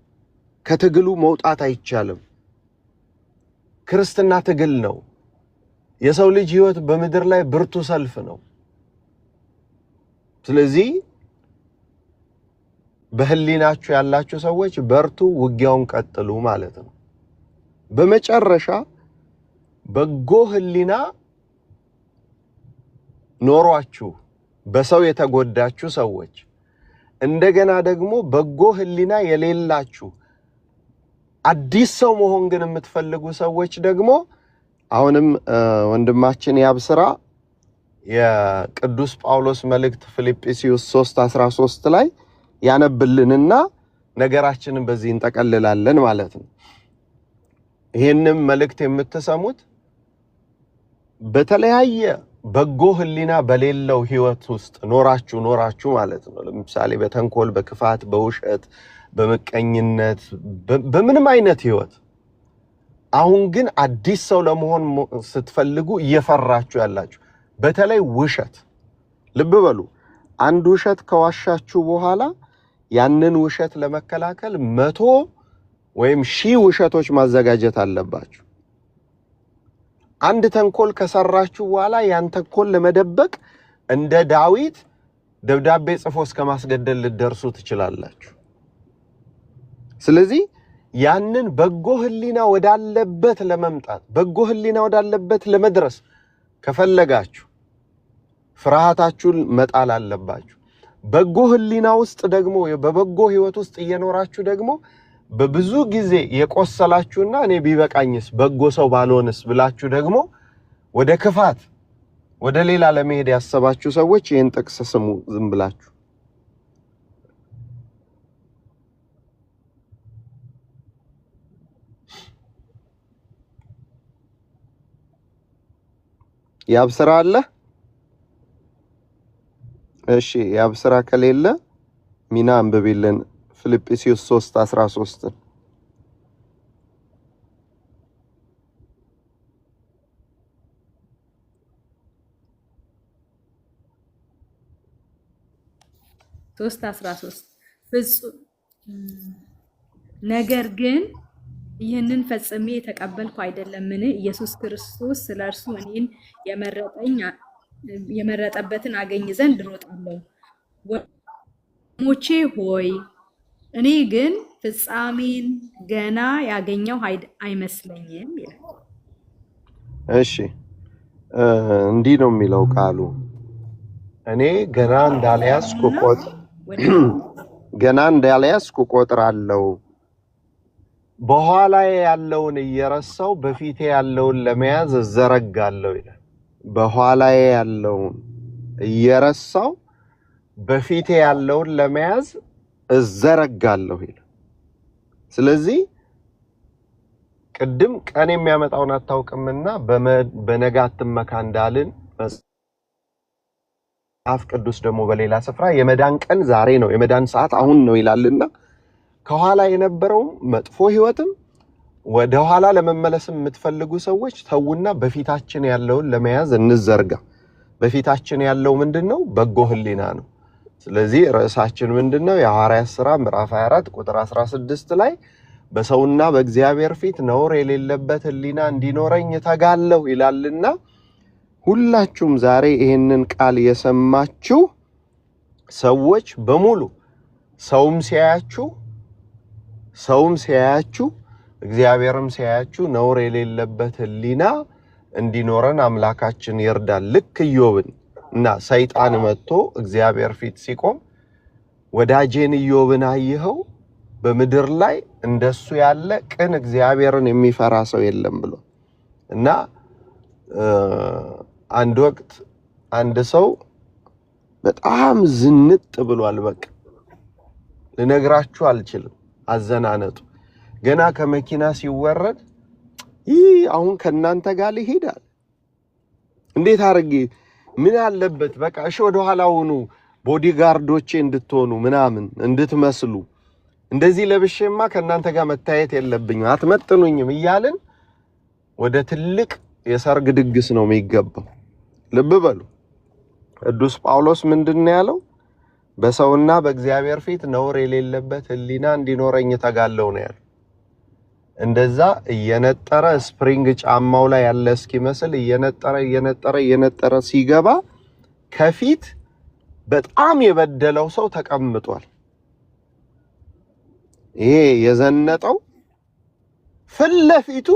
ከትግሉ መውጣት አይቻልም። ክርስትና ትግል ነው። የሰው ልጅ ህይወት በምድር ላይ ብርቱ ሰልፍ ነው። ስለዚህ በህሊናችሁ ያላችሁ ሰዎች በርቱ፣ ውጊያውን ቀጥሉ ማለት ነው። በመጨረሻ በጎ ህሊና ኖሯችሁ በሰው የተጎዳችሁ ሰዎች፣ እንደገና ደግሞ በጎ ህሊና የሌላችሁ አዲስ ሰው መሆን ግን የምትፈልጉ ሰዎች ደግሞ አሁንም ወንድማችን ያብስራ የቅዱስ ጳውሎስ መልእክት ፊልጵስዩስ 3:13 ላይ ያነብልንና ነገራችንን በዚህ እንጠቀልላለን ማለት ነው። ይሄንም መልእክት የምትሰሙት በተለያየ በጎ ህሊና በሌለው ህይወት ውስጥ ኖራችሁ ማለት ነው። ለምሳሌ በተንኮል፣ በክፋት፣ በውሸት፣ በመቀኝነት፣ በምንም አይነት ህይወት አሁን ግን አዲስ ሰው ለመሆን ስትፈልጉ እየፈራችሁ ያላችሁ በተለይ ውሸት፣ ልብ በሉ። አንድ ውሸት ከዋሻችሁ በኋላ ያንን ውሸት ለመከላከል 100 ወይም 1000 ውሸቶች ማዘጋጀት አለባችሁ። አንድ ተንኮል ከሰራችሁ በኋላ ያን ተንኮል ለመደበቅ እንደ ዳዊት ደብዳቤ ጽፎ እስከ ማስገደል ልትደርሱ ትችላላችሁ። ስለዚህ ያንን በጎ ህሊና ወዳለበት ለመምጣት በጎ ህሊና ወዳለበት ለመድረስ ከፈለጋችሁ ፍርሃታችሁን መጣል አለባችሁ። በጎ ህሊና ውስጥ ደግሞ በበጎ ህይወት ውስጥ እየኖራችሁ ደግሞ በብዙ ጊዜ የቆሰላችሁና እኔ ቢበቃኝስ በጎ ሰው ባልሆንስ ብላችሁ ደግሞ ወደ ክፋት ወደ ሌላ ለመሄድ ያሰባችሁ ሰዎች ይሄን ጥቅስ ስሙ ዝም ብላችሁ። ያብስራ አለ? እሺ ያብስራ ከሌለ ሚና አንብቢልን ፊልጵስዩስ 3:13 3:13 ፍጹም ነገር ግን ይህንን ፈጽሜ የተቀበልኩ አይደለምን? ኢየሱስ ክርስቶስ ስለ እርሱ እኔን የመረጠበትን አገኝ ዘንድ እሮጣለሁ። ወንድሞቼ ሆይ እኔ ግን ፍጻሜን ገና ያገኘው አይመስለኝም ይላል። እሺ እንዲህ ነው የሚለው ቃሉ። እኔ ገና እንዳልያዝኩ ቆጥራለሁ፣ በኋላ ያለውን እየረሳው በፊቴ ያለውን ለመያዝ እዘረጋለሁ ይላል። በኋላ ያለውን እየረሳው በፊቴ ያለውን ለመያዝ እዘረጋለሁ ይላል። ስለዚህ ቅድም ቀን የሚያመጣውን አታውቅምና በነጋ አትመካ እንዳልን መጽሐፍ ቅዱስ ደግሞ በሌላ ስፍራ የመዳን ቀን ዛሬ ነው፣ የመዳን ሰዓት አሁን ነው ይላልና ከኋላ የነበረው መጥፎ ህይወትም ወደ ኋላ ለመመለስም የምትፈልጉ ሰዎች ተውና በፊታችን ያለውን ለመያዝ እንዘርጋ። በፊታችን ያለው ምንድነው? በጎ ህሊና ነው። ስለዚህ ርዕሳችን ምንድነው? የሐዋርያት ሥራ ምዕራፍ 24 ቁጥር 16 ላይ በሰውና በእግዚአብሔር ፊት ነውር የሌለበት ህሊና እንዲኖረኝ ተጋለሁ ይላልና ሁላችሁም ዛሬ ይሄንን ቃል የሰማችሁ ሰዎች በሙሉ ሰውም ሲያያችሁ እግዚአብሔርም ሲያያችሁ ነውር የሌለበት ህሊና እንዲኖረን አምላካችን ይርዳል። ልክ ኢዮብን እና ሰይጣን መጥቶ እግዚአብሔር ፊት ሲቆም ወዳጄን ኢዮብን አየኸው በምድር ላይ እንደሱ ያለ ቅን እግዚአብሔርን የሚፈራ ሰው የለም ብሎ እና አንድ ወቅት አንድ ሰው በጣም ዝንጥ ብሏል። በቃ ልነግራችሁ አልችልም አዘናነጡ። ገና ከመኪና ሲወረድ አሁን ከናንተ ጋር ይሄዳል። እንዴት አርጌ ምን አለበት በቃ እሺ ወደ ኋላውኑ ቦዲጋርዶቼ እንድትሆኑ ምናምን እንድትመስሉ እንደዚህ ለብሼማ ከናንተ ጋር መታየት የለብኝም አትመጥኑኝም እያልን ወደ ትልቅ የሰርግ ድግስ ነው የሚገባው። ልብ በሉ ቅዱስ ጳውሎስ ምንድነው ያለው? በሰውና በእግዚአብሔር ፊት ነውር የሌለበት ህሊና እንዲኖረኝ ተጋለው ነው ያለው። እንደዛ እየነጠረ ስፕሪንግ ጫማው ላይ ያለ እስኪመስል እየነጠረ ሲገባ ከፊት በጣም የበደለው ሰው ተቀምጧል። ይሄ የዘነጠው ፍለፊቱ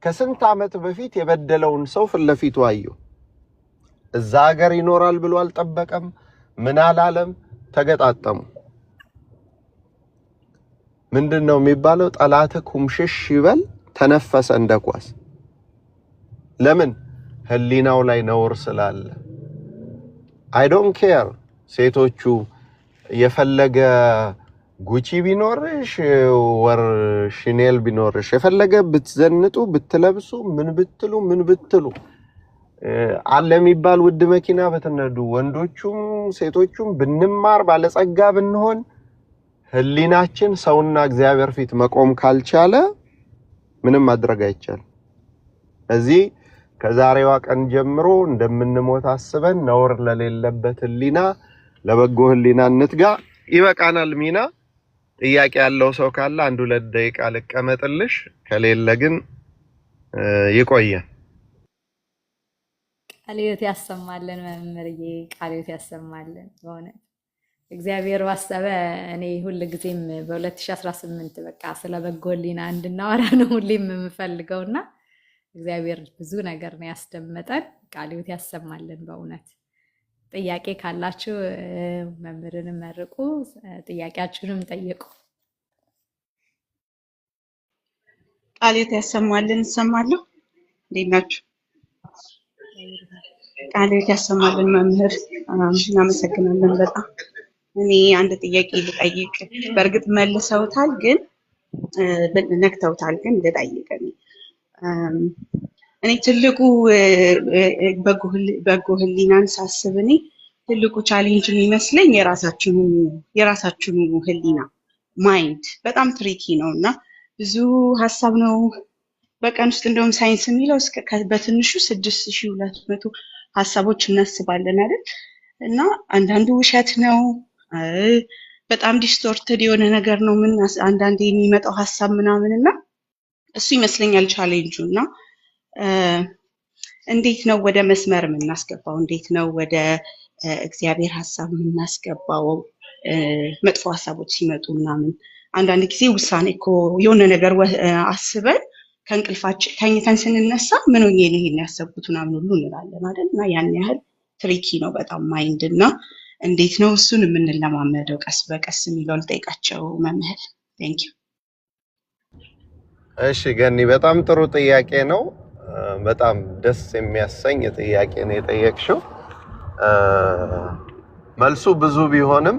ከስንት ዓመት በፊት የበደለውን ሰው ፍለፊቱ አየው። እዛ ሀገር ይኖራል ብሎ አልጠበቀም። ምን አላለም። ተገጣጠሙ። ምንድነው የሚባለው? ጠላት ኩምሽሽ ይበል ተነፈሰ እንደ ኳስ። ለምን? ህሊናው ላይ ነውር ስላለ። አይ ዶንት ኬር ሴቶቹ የፈለገ ጉቺ ቢኖርሽ ወር ሺኔል ቢኖርሽ የፈለገ ብትዘንጡ ብትለብሱ ምን ብትሉ አለ የሚባል ውድ መኪና በተነዱ ወንዶቹም ሴቶቹም ብንማር ባለጸጋ ብንሆን ህሊናችን ሰውና እግዚአብሔር ፊት መቆም ካልቻለ ምንም ማድረግ አይቻልም። እዚህ ከዛሬዋ ቀን ጀምሮ እንደምንሞት አስበን ነውር ለሌለበት ህሊና ለበጎ ህሊና እንትጋ። ይበቃናል። ሚና ጥያቄ ያለው ሰው ካለ 1-2 ደቂቃ ልቀመጥልሽ፣ ከሌለ ግን ይቆያል። ቃልዮት ያሰማልን መምህርዬ፣ ቃልዮት ያሰማልን። በእውነት እግዚአብሔር ዋሰበ። እኔ ሁሉ ጊዜም በ2018 በቃ ስለ በጎ ህሊና እንድናወራ ነው ሁሌም የምፈልገውና እግዚአብሔር ብዙ ነገር ነው ያስደመጠን። ቃልዮት ያሰማልን። በእውነት ጥያቄ ካላችሁ መምህርንም መርቁ፣ ጥያቄያችሁንም ጠይቁ። ቃልዮት ያሰማልን። እሰማለሁ። እንዴት ናችሁ? ቃልዮት ያሰማልን መምህር፣ እናመሰግናለን በጣም። እኔ አንድ ጥያቄ ልጠይቅ። በእርግጥ መልሰውታል ግን ነክተውታል፣ ግን ልጠይቅ። እኔ ትልቁ በጎ ህሊናን ሳስብ እኔ ትልቁ ቻሌንጅ የሚመስለኝ የራሳችኑ ህሊና ማይንድ በጣም ትሪኪ ነው እና ብዙ ሀሳብ ነው በቀን ውስጥ እንደውም ሳይንስ የሚለው በትንሹ 6200 ሀሳቦች እናስባለን አይደል? እና አንዳንዱ ውሸት ነው፣ በጣም ዲስቶርትድ የሆነ ነገር ነው ምን አንዳንዴ የሚመጣው ሀሳብ ምናምን እና እሱ ይመስለኛል ቻሌንጁ እና እንዴት ነው ወደ መስመር የምናስገባው? እንዴት ነው ወደ እግዚአብሔር ሀሳብ የምናስገባው? መጥፎ ሀሳቦች ሲመጡ ምናምን አንዳንድ ጊዜ ውሳኔ እኮ የሆነ ነገር አስበን ከእንቅልፋችን ተኝተን ስንነሳ ምን ሆኜ ነው ይሄን ያሰብኩት ምናምን ሁሉ እንላለን አይደል? እና ያን ያህል ትሪኪ ነው በጣም ማይንድ እና እንዴት ነው እሱን የምንለማመደው ቀስ በቀስ የሚለው ልጠይቃቸው መምህር። ቴንክ ዩ። እሺ ገኒ፣ በጣም ጥሩ ጥያቄ ነው። በጣም ደስ የሚያሰኝ ጥያቄ ነው የጠየቅሽው። መልሱ ብዙ ቢሆንም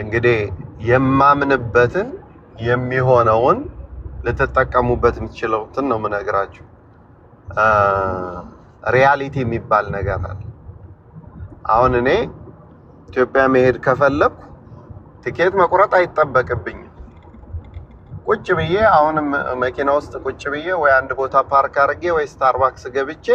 እንግዲህ የማምንበትን የሚሆነውን ልትጠቀሙበት የምትችሉትን ነው የምነግራችሁ። ሪያሊቲ የሚባል ነገር አለ። አሁን እኔ ኢትዮጵያ መሄድ ከፈለኩ ቲኬት መቁረጥ አይጠበቅብኝም። ቁጭ ብዬ አሁንም መኪና ውስጥ ቁጭ ብዬ ወይ አንድ ቦታ ፓርክ አድርጌ ወይ ስታርባክስ ገብቼ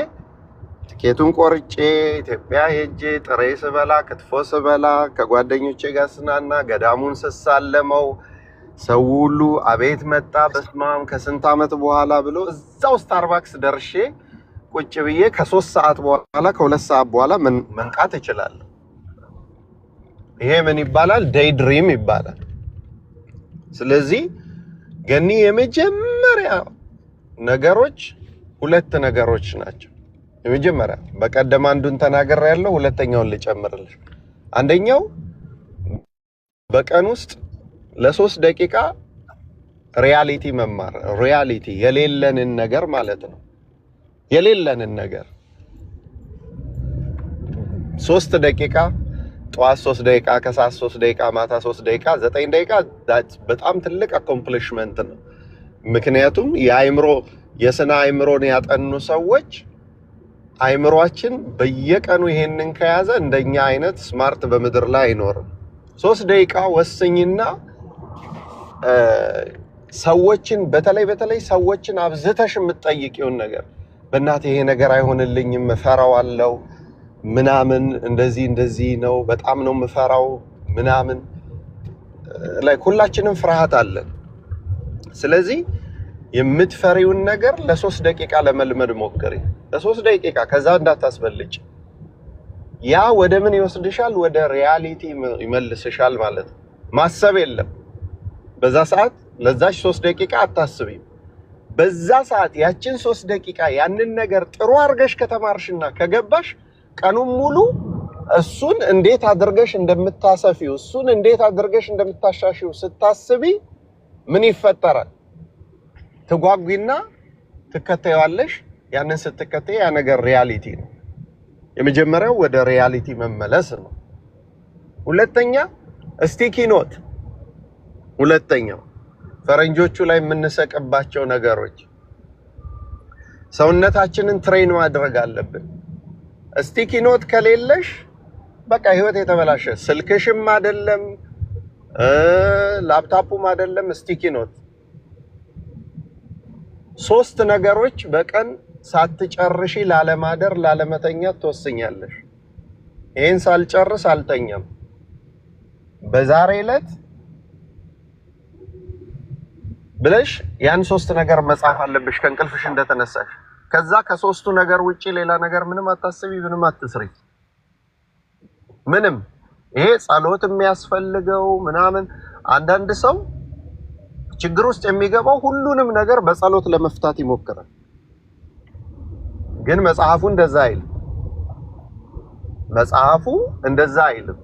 ቲኬቱን ቆርጬ ኢትዮጵያ ሄጄ ጥሬ ስበላ፣ ክትፎ ስበላ፣ ከጓደኞቼ ጋር ስናና ገዳሙን ስሳለመው ሰው ሁሉ አቤት መጣ በስማም ከስንት ዓመት በኋላ ብሎ እዛው ስታርባክስ ደርሼ ቁጭ ብዬ ከ3 ሰዓት በኋላ ከ2 ሰዓት በኋላ መንቃት እችላለሁ። ይሄ ምን ይባላል? ዴይ ድሪም ይባላል። ስለዚህ ገኒ የመጀመሪያ ነገሮች 2 ነገሮች ናቸው። የመጀመሪያ በቀደም አንዱን ተናግሬያለሁ፣ ሁለተኛውን ልጨምርልሽ። አንደኛው በቀን ውስጥ ለ3 ደቂቃ ሪያሊቲ መማር። ሪያሊቲ የሌለንን ነገር ማለት ነው። የሌለንን ነገር 3 ደቂቃ ጠዋት 3 ደቂቃ፣ ከሰዓት 3 ደቂቃ፣ ማታ 3 ደቂቃ፣ 9 ደቂቃ በጣም ትልቅ አኮምፕሊሽመንት ነው። ምክንያቱም የስነ አእምሮን ያጠኑ ሰዎች አእምሮአችን በየቀኑ ይሄንን ከያዘ እንደኛ አይነት ስማርት በምድር ላይ አይኖርም። 3 ደቂቃ ወስኝና ሰዎችን በተለይ ሰዎችን አብዝተሽ የምትጠይቂውን ነገር በእናትህ ይሄ ነገር አይሆንልኝም እፈራዋለሁ ምናምን እንደዚህ ነው በጣም ነው የምፈራው ምናምን ላይ ሁላችንም ፍርሃት አለን። ስለዚህ የምትፈሪውን ነገር ለ3 ደቂቃ ለመልመድ ሞክሪ። ለ3 ደቂቃ ከዛ እንዳታስበልጭ። ያ ወደ ምን ይወስድሻል? ወደ ሪያሊቲ ይመልስሻል ማለት ነው። ማሰብ የለም በዛ ሰዓት። ለዛች 3 ደቂቃ አታስቢም። በዛ ሰዓት ያችን 3 ደቂቃ ያንን ነገር ጥሩ አድርገሽ ከተማርሽና ከገባሽ ቀኑን ሙሉ እሱን እንዴት አድርገሽ እንደምታሰፊው እሱን እንዴት አድርገሽ እንደምታሻሽው ስታስቢ ምን ይፈጠራል? ትጓጉና ትከተያለሽ። ያንን ስትከተይ ያ ነገር ሪያሊቲ ነው። የመጀመሪያው ወደ ሪያሊቲ መመለስ ነው። ሁለተኛ ስቲኪ ኖት። ሁለተኛው ፈረንጆቹ ላይ የምንሰቅባቸው ነገሮች ሰውነታችንን ትሬን ማድረግ አለብን። ስቲኪ ኖት ከሌለሽ በቃ ህይወት የተበላሸ። ስልክሽም አይደለም ላፕታፑም አይደለም፣ ስቲኪ ኖት። 3 ነገሮች በቀን ሳትጨርሺ ላለማደር ላለመተኛት ትወስኛለሽ። ይሄን ሳልጨርስ አልተኛም። በዛሬ ዕለት ብለሽ ያን 3 ነገር መጻፍ አለብሽ ከእንቅልፍሽ እንደተነሳሽ። ከዛ ከ3ቱ ነገር ውጪ ሌላ ነገር ምንም አታስቢ፣ ምንም አትስሪ። ምንም ይሄ ጸሎት የሚያስፈልገው ምናምን። አንዳንድ ሰው ችግር ውስጥ የሚገባው ሁሉንም ነገር በጸሎት ለመፍታት ይሞክራል። ግን መጽሐፉ እንደዛ አይልም። መጽሐፉ እንደዛ አይልም።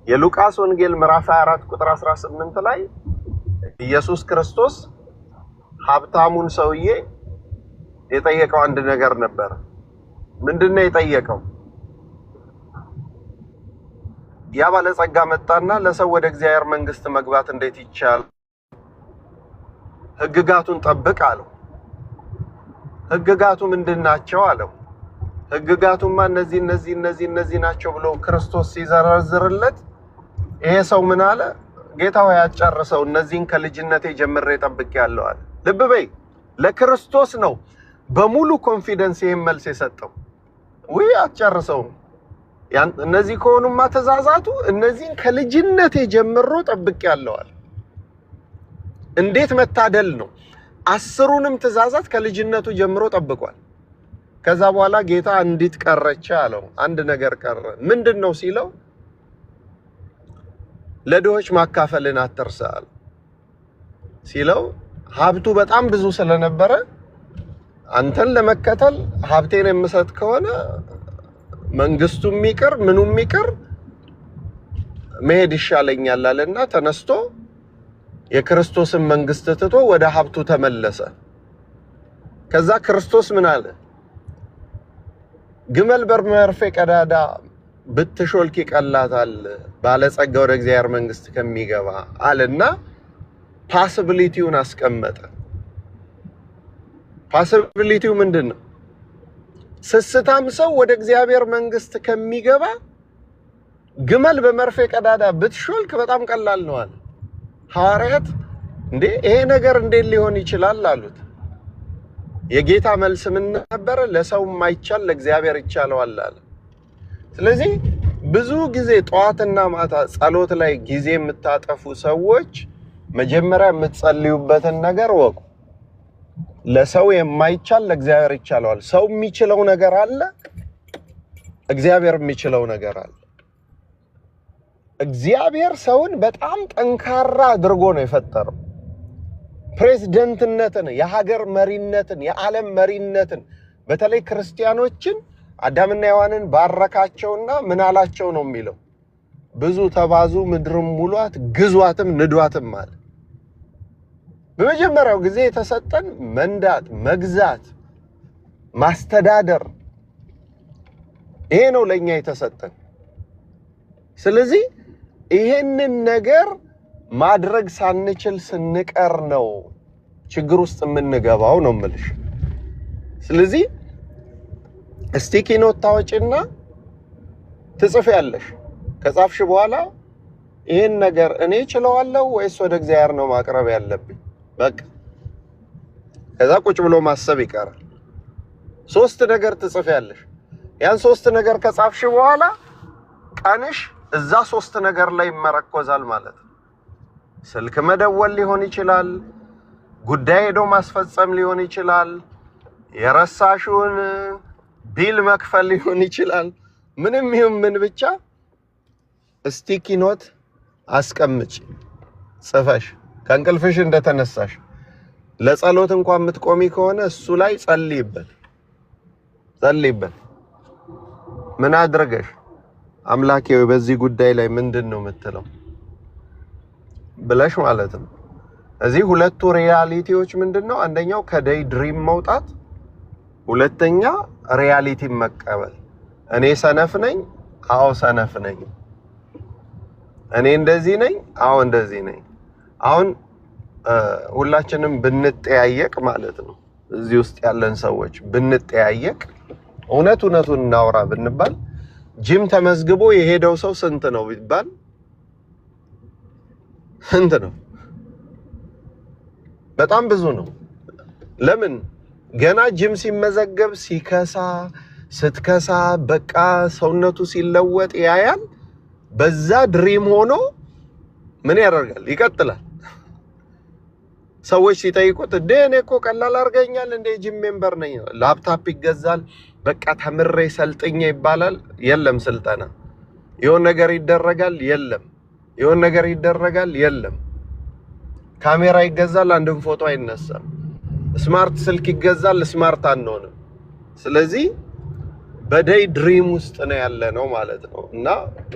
የሉቃስ ወንጌል ምዕራፍ 24 ቁጥር 18 ላይ ኢየሱስ ክርስቶስ ሀብታሙን ሰውዬ የጠየቀው አንድ ነገር ነበር። ምንድነው የጠየቀው? ያ ባለጸጋ መጣና ለሰው ወደ እግዚአብሔር መንግስት መግባት እንዴት ይቻላል? ሕግጋቱን ጠብቅ አለው። ህግጋቱ ምንድናቸው አለው። ህግጋቱማ እነዚህ ናቸው ብሎ ክርስቶስ ሲዘረዝርለት ይሄ ሰው ምን አለ? ጌታ ሆይ አጨርሰው፣ እነዚህን ከልጅነቴ ጀምሬ ጠብቄያለሁ አለ። ልብ በይ፣ ለክርስቶስ ነው በሙሉ ኮንፊደንስ ይሄን መልስ የሰጠው። ወይ አጨርሰው፣ እነዚህ ከሆኑማ ተዛዛቱ፣ እነዚህን ከልጅነቴ ጀምሮ ጠብቄያለሁ አለ። እንዴት መታደል ነው! 10ሩንም ትእዛዛት ከልጅነቱ ጀምሮ ጠብቋል። ከዛ በኋላ ጌታ እንዴት ቀረች አለው። አንድ ነገር ቀረ። ምንድነው ሲለው ለድሆች ማካፈልን አትርሳ ሲለው ሀብቱ በጣም ብዙ ስለነበረ አንተን ለመከተል ሀብቴን የምሰጥ ከሆነ መንግስቱም ይቅር ምኑም ይቅር መሄድ ይሻለኛል አለና ተነስቶ የክርስቶስን መንግስት ትቶ ወደ ሀብቱ ተመለሰ። ከዛ ክርስቶስ ምን አለ? ግመል በመርፌ ቀዳዳ ብትሾልክ ይቀላታል ባለጸጋ ወደ እግዚአብሔር መንግስት ከሚገባ አለና ፓሲቢሊቲውን አስቀመጠ። ፓሲቢሊቲው ምንድነው? ስስታም ሰው ወደ እግዚአብሔር መንግስት ከሚገባ ግመል በመርፌ ቀዳዳ ብትሾልክ በጣም ቀላል ነው አለ። ሐዋርያት እንዴ ይሄ ነገር እንዴት ሊሆን ይችላል አሉት። የጌታ መልስ ምን ነበር? ለሰው የማይቻል ለእግዚአብሔር ይቻለዋል አለ። ስለዚህ ብዙ ጊዜ ጧትና ማታ ጸሎት ላይ ጊዜ የምታጠፉ ሰዎች መጀመሪያ የምትጸልዩበትን ነገር ወቁ። ለሰው የማይቻል ለእግዚአብሔር ይቻለዋል። ሰው የሚችለው ነገር አለ፣ እግዚአብሔር የሚችለው ነገር አለ። እግዚአብሔር ሰውን በጣም ጠንካራ አድርጎ ነው የፈጠረው። ፕሬዝዳንትነትን፣ የሀገር መሪነትን፣ የዓለም መሪነትን በተለይ ክርስቲያኖችን አዳምና ሔዋንን ባረካቸውና ምን አላቸው ነው የሚለው? ብዙ ተባዙ ምድርም ሙሏት ግዟትም ንዷትም አለ። በመጀመሪያው ጊዜ የተሰጠን መንዳት፣ መግዛት፣ ማስተዳደር ይሄ ነው ለኛ የተሰጠን። ስለዚህ ይሄንን ነገር ማድረግ ሳንችል ስንቀር ነው ችግር ውስጥ የምንገባው ነው የምልሽ። ስለዚህ ስቲኪ ኖት ታወጪና ትጽፊያለሽ። ከጻፍሽ በኋላ ይሄን ነገር እኔ እችለዋለሁ ወይስ ወደ እግዚአብሔር ነው ማቅረብ ያለብኝ? በቃ ከዛ ቁጭ ብሎ ማሰብ ይቀራል። 3 ነገር ትጽፊያለሽ። ያን 3 ነገር ከጻፍሽ በኋላ ቀንሽ እዛ 3 ነገር ላይ ይመረኮዛል ማለት ነው። ስልክ መደወል ሊሆን ይችላል፣ ጉዳይ ሄዶ ማስፈጸም ሊሆን ይችላል፣ የረሳሽውን ቢል መክፈል ሊሆን ይችላል። ምንም ይሁን ምን ብቻ ስቲኪ ኖት አስቀምጪ ጽፈሽ ከእንቅልፍሽ እንደተነሳሽ ለጸሎት እንኳን የምትቆሚ ከሆነ እሱ ላይ ጸልይበት። ምን አድርገሽ አምላኬ በዚህ ጉዳይ ላይ ምንድነው የምትለው ብለሽ ማለት ነው። እዚህ ሁለቱ ሪያሊቲዎች ምንድነው? አንደኛው ከዴይ ድሪም መውጣት፣ ሁለተኛ ሪያሊቲ መቀበል። እኔ ሰነፍ ነኝ፣ አዎ ሰነፍ ነኝ። እኔ እንደዚህ ነኝ፣ አዎ እንደዚህ ነኝ። አሁን ሁላችንም ብንጠያየቅ ማለት ነው፣ እዚህ ውስጥ ያለን ሰዎች ብንጠያየቅ እውነቱን እናውራ ብንባል ጂም ተመዝግቦ የሄደው ሰው ስንት ነው ቢባል ስንት ነው? በጣም ብዙ ነው። ለምን? ገና ጂም ሲመዘገብ ስትከሳ በቃ ሰውነቱ ሲለወጥ ያያል። በዛ ድሪም ሆኖ ምን ያደርጋል? ይቀጥላል። ሰዎች ሲጠይቁት እኔ እኮ ቀላል አድርገኛል እንደ ጂም ሜምበር ነኝ፣ ላፕታፕ ይገዛል፣ በቃ ተምሬ ሰልጥኜ ይባላል። የለም ስልጠና። የሆነ ነገር ይደረጋል፣ የለም። የሆነ ነገር ይደረጋል፣ የለም። ካሜራ ይገዛል፣ አንድም ፎቶ አይነሳም። ስማርት ስልክ ይገዛል፣ ስማርት አንሆንም። ስለዚህ በዴይ ድሪም ውስጥ ነው ያለ ነው ማለት ነው። እና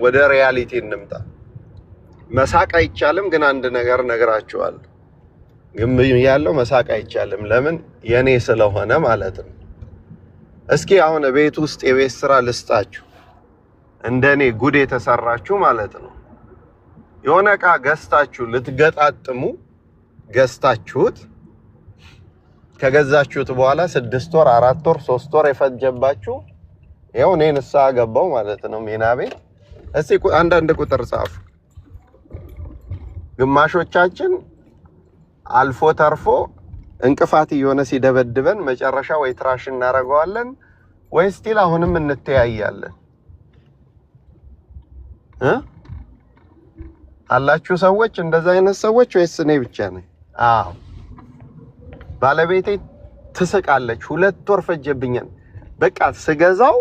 ወደ ሪያሊቲ እንምጣ። መሳቅ አይቻልም፣ ግን አንድ ነገር ነግራችኋለሁ። ግን ያለው መሳቅ አይቻልም። ለምን? የኔ ስለሆነ ማለት ነው። እስኪ አሁን ቤት ውስጥ የቤት ስራ ልስጣችሁ። እንደኔ ጉድ የተሰራችሁ ማለት ነው። የሆነ ዕቃ ገዝታችሁ ልትገጣጥሙ ገዝታችሁት ከገዛችሁት በኋላ 6 ወር 4 ወር 3 ወር የፈጀባችሁ ይሄው እኔ ንስሐ ገባው ማለት ነው ሜና ቤት። እስቲ አንዳንድ ቁጥር ጻፉ። ግማሾቻችን አልፎ ተርፎ እንቅፋት የሆነ ሲደበድበን መጨረሻ ወይ ትራሽ እናረጋዋለን ወይ ስቲል አሁንም እንተያያለን። አላችሁ ሰዎች እንደዛ አይነት ሰዎች ወይስ እኔ ብቻ ነኝ? አዎ ባለቤቴ ትስቃለች። 2 ወር ፈጀብኛል። በቃ ስገዛው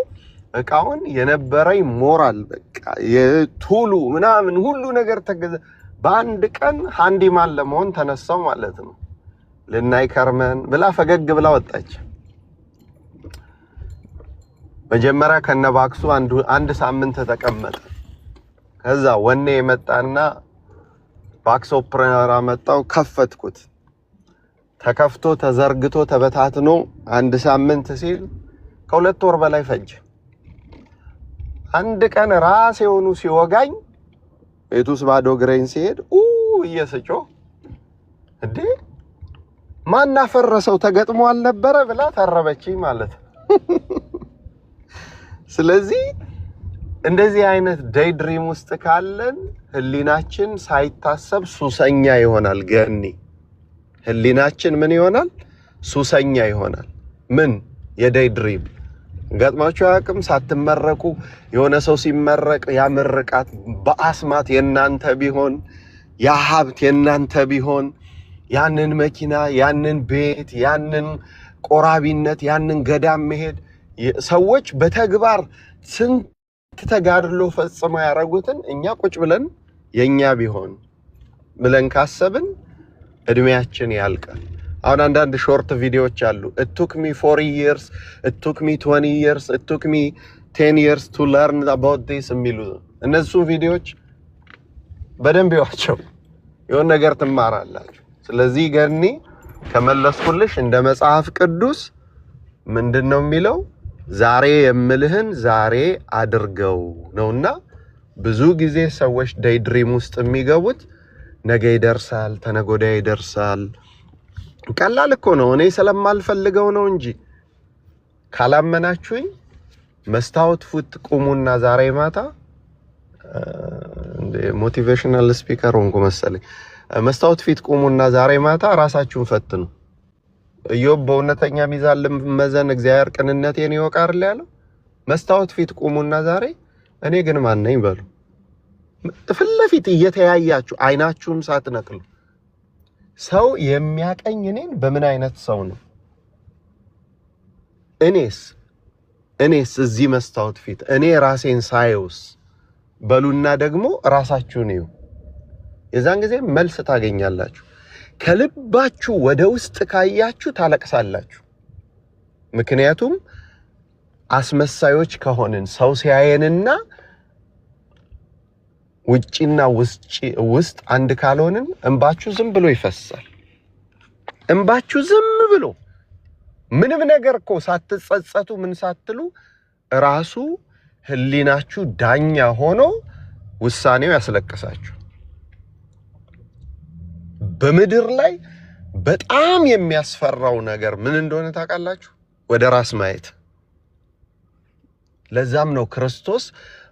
እቃውን የነበረኝ ሞራል በቃ የቱሉ ምናምን ሁሉ ነገር ተገዛ። በአንድ ቀን ሃንዲማን ለመሆን ተነሳው ማለት ነው። ልናይ ከርመን ብላ ፈገግ ብላ ወጣች። መጀመሪያ ከነባክሱ አንድ ሳምንት ተቀመጠ። ከዛ ወኔ የመጣና ባክስ ኦፕሬተር መጣው፣ ከፈትኩት። ተከፍቶ ተዘርግቶ ተበታትኖ 1 ሳምንት ሲል ከ2 ወር በላይ ፈጀ። አንድ ቀን ራስ የሆኑ ሲወጋኝ ቤቱስ ባዶ ግሬን ሲሄድ እየስጮ እንዴ ማን አፈረሰው ተገጥሞ አልነበረ ብላ ተረበችኝ ማለት ነው። ስለዚህ እንደዚህ አይነት ዴይ ድሪም ውስጥ ካለን ህሊናችን ሳይታሰብ ሱሰኛ ይሆናል። ገኒ ህሊናችን ምን ይሆናል? ሱሰኛ ይሆናል። ምን የዴይ ድሪም ገጥማችሁ አያውቅም? ሳትመረቁ የሆነ ሰው ሲመረቅ ያመርቃት በአስማት የናንተ ቢሆን ያ ሀብት የናንተ ቢሆን ያንን መኪና ያንን ቤት ያንን ቆራቢነት ያንን ገዳም መሄድ ሰዎች በተግባር ስንት ተጋድሎ ፈጽመው ያረጉትን እኛ ቁጭ ብለን የኛ ቢሆን ብለን ካሰብን እድሜያችን ያልቃል። አሁን አንዳንድ ሾርት ቪዲዮዎች አሉ። it took me 40 years, it took me 20 years, it took me 10 years to learn about this የሚሉ እነሱ ቪዲዮዎች በደንብ ይዋቸው የሆነ ነገር ትማራላችሁ። ስለዚህ ገኒ ከመለስኩልሽ እንደ መጽሐፍ ቅዱስ ምንድነው የሚለው? ዛሬ የምልህን ዛሬ አድርገው ነውና ብዙ ጊዜ ሰዎች ዴይ ድሪም ውስጥ የሚገቡት ነገ ይደርሳል ተነጎዳ ይደርሳል። ቀላል እኮ ነው። እኔ ስለማልፈልገው ነው እንጂ ካላመናችሁኝ መስታወት ፉት ቁሙና ዛሬ ማታ ሞቲቬሽናል ስፒከር ሆንኩ መሰለኝ። መስታወት ፊት ቁሙና ዛሬ ማታ ራሳችሁን ፈትኑ። ኢዮብ በእውነተኛ ሚዛን ለመዘን እግዚአብሔር ቅንነቴን ይወቃል ያለው። መስታወት ፊት ቁሙና ዛሬ እኔ ግን ማን ነኝ በሉ። ፊት ለፊት እየተያያችሁ አይናችሁም ሳትነቅሉ ሰው የሚያቀኝ እኔን በምን አይነት ሰው ነው? እኔስ እዚህ መስታወት ፊት እኔ ራሴን ሳይውስ በሉና ደግሞ ራሳችሁን እዩ። የዛን ጊዜ መልስ ታገኛላችሁ። ከልባችሁ ወደ ውስጥ ካያችሁ ታለቅሳላችሁ። ምክንያቱም አስመሳዮች ከሆንን ሰው ሲያየንና ውጪና ውስጥ አንድ ካልሆንን እንባችሁ ዝም ብሎ ይፈሳል። እንባችሁ ዝም ብሎ ምንም ነገር እኮ ሳትጸጸቱ ምን ሳትሉ ራሱ ህሊናችሁ ዳኛ ሆኖ ውሳኔው ያስለቅሳችሁ። በምድር ላይ በጣም የሚያስፈራው ነገር ምን እንደሆነ ታውቃላችሁ? ወደ ራስ ማየት። ለዛም ነው ክርስቶስ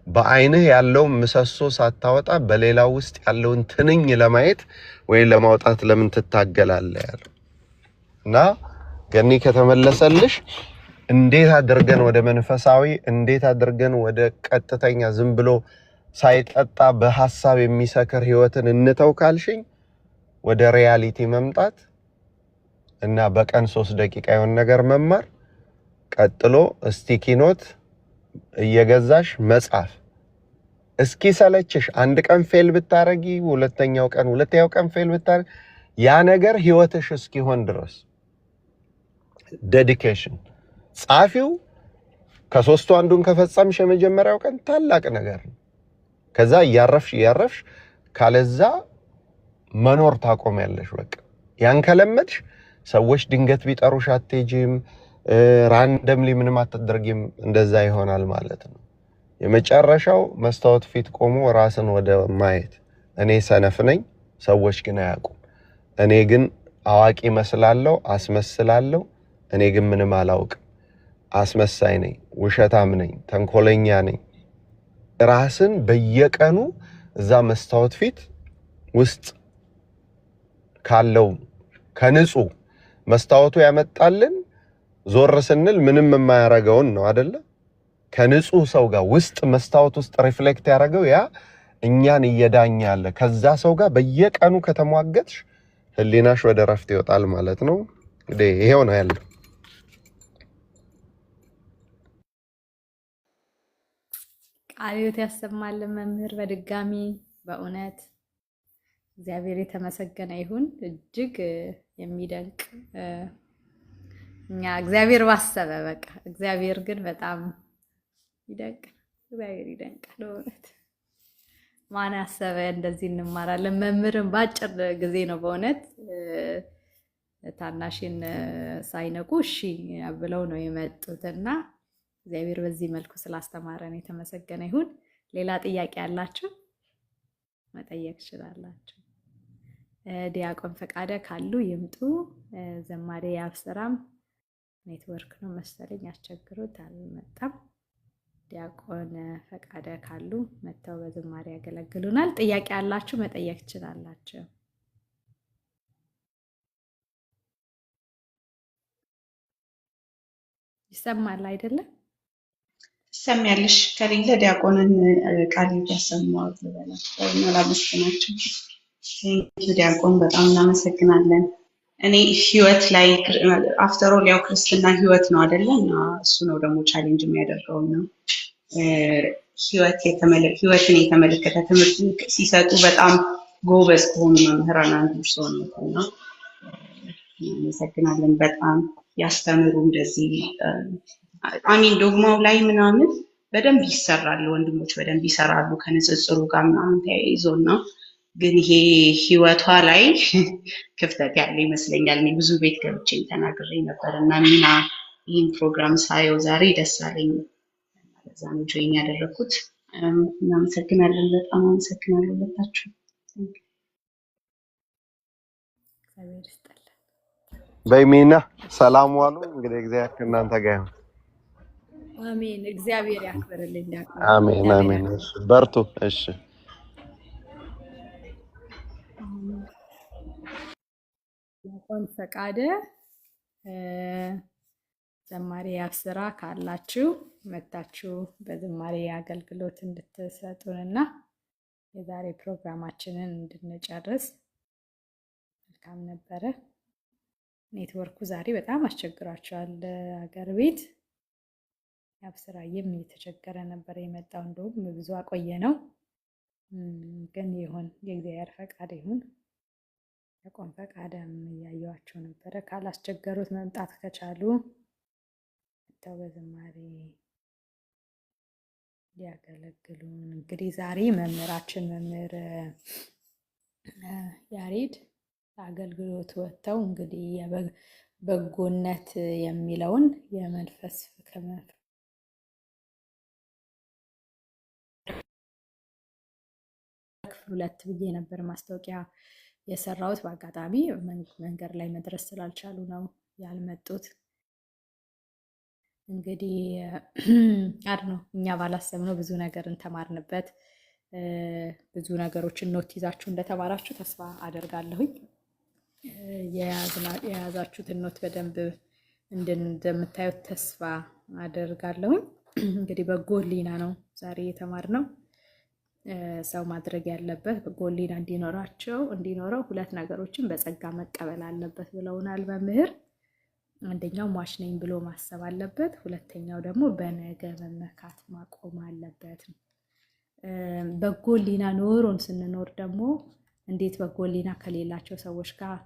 በአይንህ ያለው ምሰሶ ሳታወጣ በሌላው ውስጥ ያለውን ትንኝ ለማየት ወይ ለማውጣት ለምን ትታገላለህ ያለው። እና ገኒ ከተመለሰልሽ እንዴት አድርገን ወደ መንፈሳዊ እንዴት አድርገን ወደ ቀጥተኛ ዝም ብሎ ሳይጠጣ በሐሳብ የሚሰከር ህይወትን እንተው ካልሽኝ ወደ ሪያሊቲ መምጣት እና በቀን 3 ደቂቃ የሆነ ነገር መማር፣ ቀጥሎ ስቲኪ ኖት እየገዛሽ መጻፍ። እስኪ ሰለችሽ አንድ ቀን ፌል ብታረጊ ሁለተኛው ቀን ፌል ብታረጊ ያ ነገር ህይወትሽ እስኪሆን ድረስ ዴዲኬሽን ጻፊው። ከሶስቱ አንዱን ከፈጸምሽ የመጀመሪያው ቀን ታላቅ ነገር ነው። ከዛ እያረፍሽ ካለዛ መኖር ታቆሚያለሽ። በቃ ያን ከለመድሽ ሰዎች ድንገት ቢጠሩሽ አትሄጂም፣ ራንደምሊ ምንም አትደርጊም። እንደዛ ይሆናል ማለት ነው። የመጨረሻው መስታወት ፊት ቆሞ ራስን ወደ ማየት። እኔ ሰነፍ ነኝ፣ ሰዎች ግን አያውቁም። እኔ ግን አዋቂ መስላለሁ፣ አስመስላለሁ። እኔ ግን ምንም አላውቅም። አስመሳይ ነኝ፣ ውሸታም ነኝ፣ ተንኮለኛ ነኝ። ራስን በየቀኑ እዛ መስታወት ፊት ውስጥ ካለው ከንጹህ መስታወቱ ያመጣልን ዞር ስንል ምንም የማያረጋውን ነው አይደለ? ከንጹህ ሰው ጋር ውስጥ መስታወት ውስጥ ሪፍሌክት ያደረገው ያ እኛን እየዳኛለ። ከዛ ሰው ጋር በየቀኑ ከተሟገትሽ ህሊናሽ ወደ ረፍት ይወጣል ማለት ነው። እንግዲህ ይሄው ነው ያለው። ቃልዮት ያሰማልን መምህር በድጋሚ በእውነት እግዚአብሔር የተመሰገነ ይሁን። እጅግ የሚደንቅ እኛ እግዚአብሔር ባሰበ በቃ እግዚአብሔር ግን በጣም ይደንቅ። እግዚአብሔር ይደንቃል በእውነት። ማን ያሰበ እንደዚህ እንማራለን። መምህርን በአጭር ጊዜ ነው በእውነት ታናሽን ሳይነቁ እሺ ብለው ነው የመጡትና እግዚአብሔር በዚህ መልኩ ስላስተማረን የተመሰገነ ይሁን። ሌላ ጥያቄ ያላችሁ መጠየቅ ትችላላችሁ። ዲያቆን ፈቃደ ካሉ ይምጡ። ዘማሪ ያብስራም ኔትወርክ ነው መሰለኝ ያስቸግሩት አልመጣም። ዲያቆን ፈቃደ ካሉ መተው በዝማሬ ያገለግሉናል። ጥያቄ ያላችሁ መጠየቅ ትችላላችሁ። ይሰማል አይደለም? ትሰሚያለሽ? ከሌለ ዲያቆንን ቃል ያሰማው ልበላቸው እና ላመስግናቸው። ዲያቆን በጣም እናመሰግናለን። እኔ ህይወት ላይ አፍተር ኦል ያው ክርስትና ህይወት ነው አይደለ? እና እሱ ነው ደግሞ ቻሌንጅ የሚያደርገው ነው። ህይወትን የተመለከተ ትምህርት ሲሰጡ በጣም ጎበዝ ከሆኑ መምህራን አንዱ ሰው ነው እና እናመሰግናለን። በጣም ያስተምሩ እንደዚህ አሚን ዶግማው ላይ ምናምን በደንብ ይሰራሉ፣ ወንድሞች በደንብ ይሰራሉ ከንጽጽሩ ጋር ምናምን ተያይዞና ግን ይሄ ህይወቷ ላይ ክፍተት ያለ ይመስለኛል። እኔ ብዙ ቤት ገብቼ ተናግሬ ነበር እና ሚና ይህን ፕሮግራም ሳየው ዛሬ ደስ አለኝ። ለዛ ነው ጆይን ያደረኩት። እናመሰግናለን። በጣም አመሰግናለሁ ሁላችሁ። በሚና ሰላም ዋሉ። እንግዲህ እግዚአብሔር ከእናንተ ጋር ይሁን። አሜን። እግዚአብሔር ያክብርልኝ። አሜን አሜን። እሺ በርቱ። እሺ ዲያቆን ፈቃደ ዘማሪ ያብስራ ካላችሁ መታችሁ በዝማሬ አገልግሎት እንድትሰጡንና የዛሬ ፕሮግራማችንን እንድንጨርስ መልካም ነበረ። ኔትወርኩ ዛሬ በጣም አስቸግሯቸዋል ሀገር ቤት። ያብስራዬም እየተቸገረ ነበር የመጣው። እንደውም ብዙ አቆየ ነው ግን ይሁን የእግዚአብሔር ፈቃድ ይሁን። ዲያቆን ፈቃደም እያየኋቸው ነበረ። ካላስቸገሩት መምጣት ከቻሉ ተው በዝማሬ ሊያገለግሉን። እንግዲህ ዛሬ መምህራችን መምህር ያሬድ አገልግሎት ወጥተው እንግዲህ በጎነት የሚለውን የመንፈስ ክፍል 2 ብዬ ነበር ማስታወቂያ የሰራሁት። በአጋጣሚ መንገድ ላይ መድረስ ስላልቻሉ ነው ያልመጡት። እንግዲህ ነው እኛ ባላሰብነው ብዙ ነገር እንተማርንበት። ብዙ ነገሮችን ኖት ይዛችሁ እንደተማራችሁ ተስፋ አደርጋለሁኝ። የያዛችሁትን ኖት በደንብ እንደምታዩት ተስፋ አደርጋለሁኝ። እንግዲህ በጎ ሕሊና ነው ዛሬ የተማርነው። ሰው ማድረግ ያለበት በጎ ሕሊና እንዲኖረው 2 ነገሮችን በጸጋ መቀበል አለበት ብለውናል መምህር። አንደኛው ሟች ነኝ ብሎ ማሰብ አለበት። ሁለተኛው ደግሞ በነገ መመካት ማቆም አለበት። በጎ ሕሊና ኖሮን ስንኖር ደግሞ እንዴት በጎ ሕሊና ከሌላቸው ሰዎች ጋር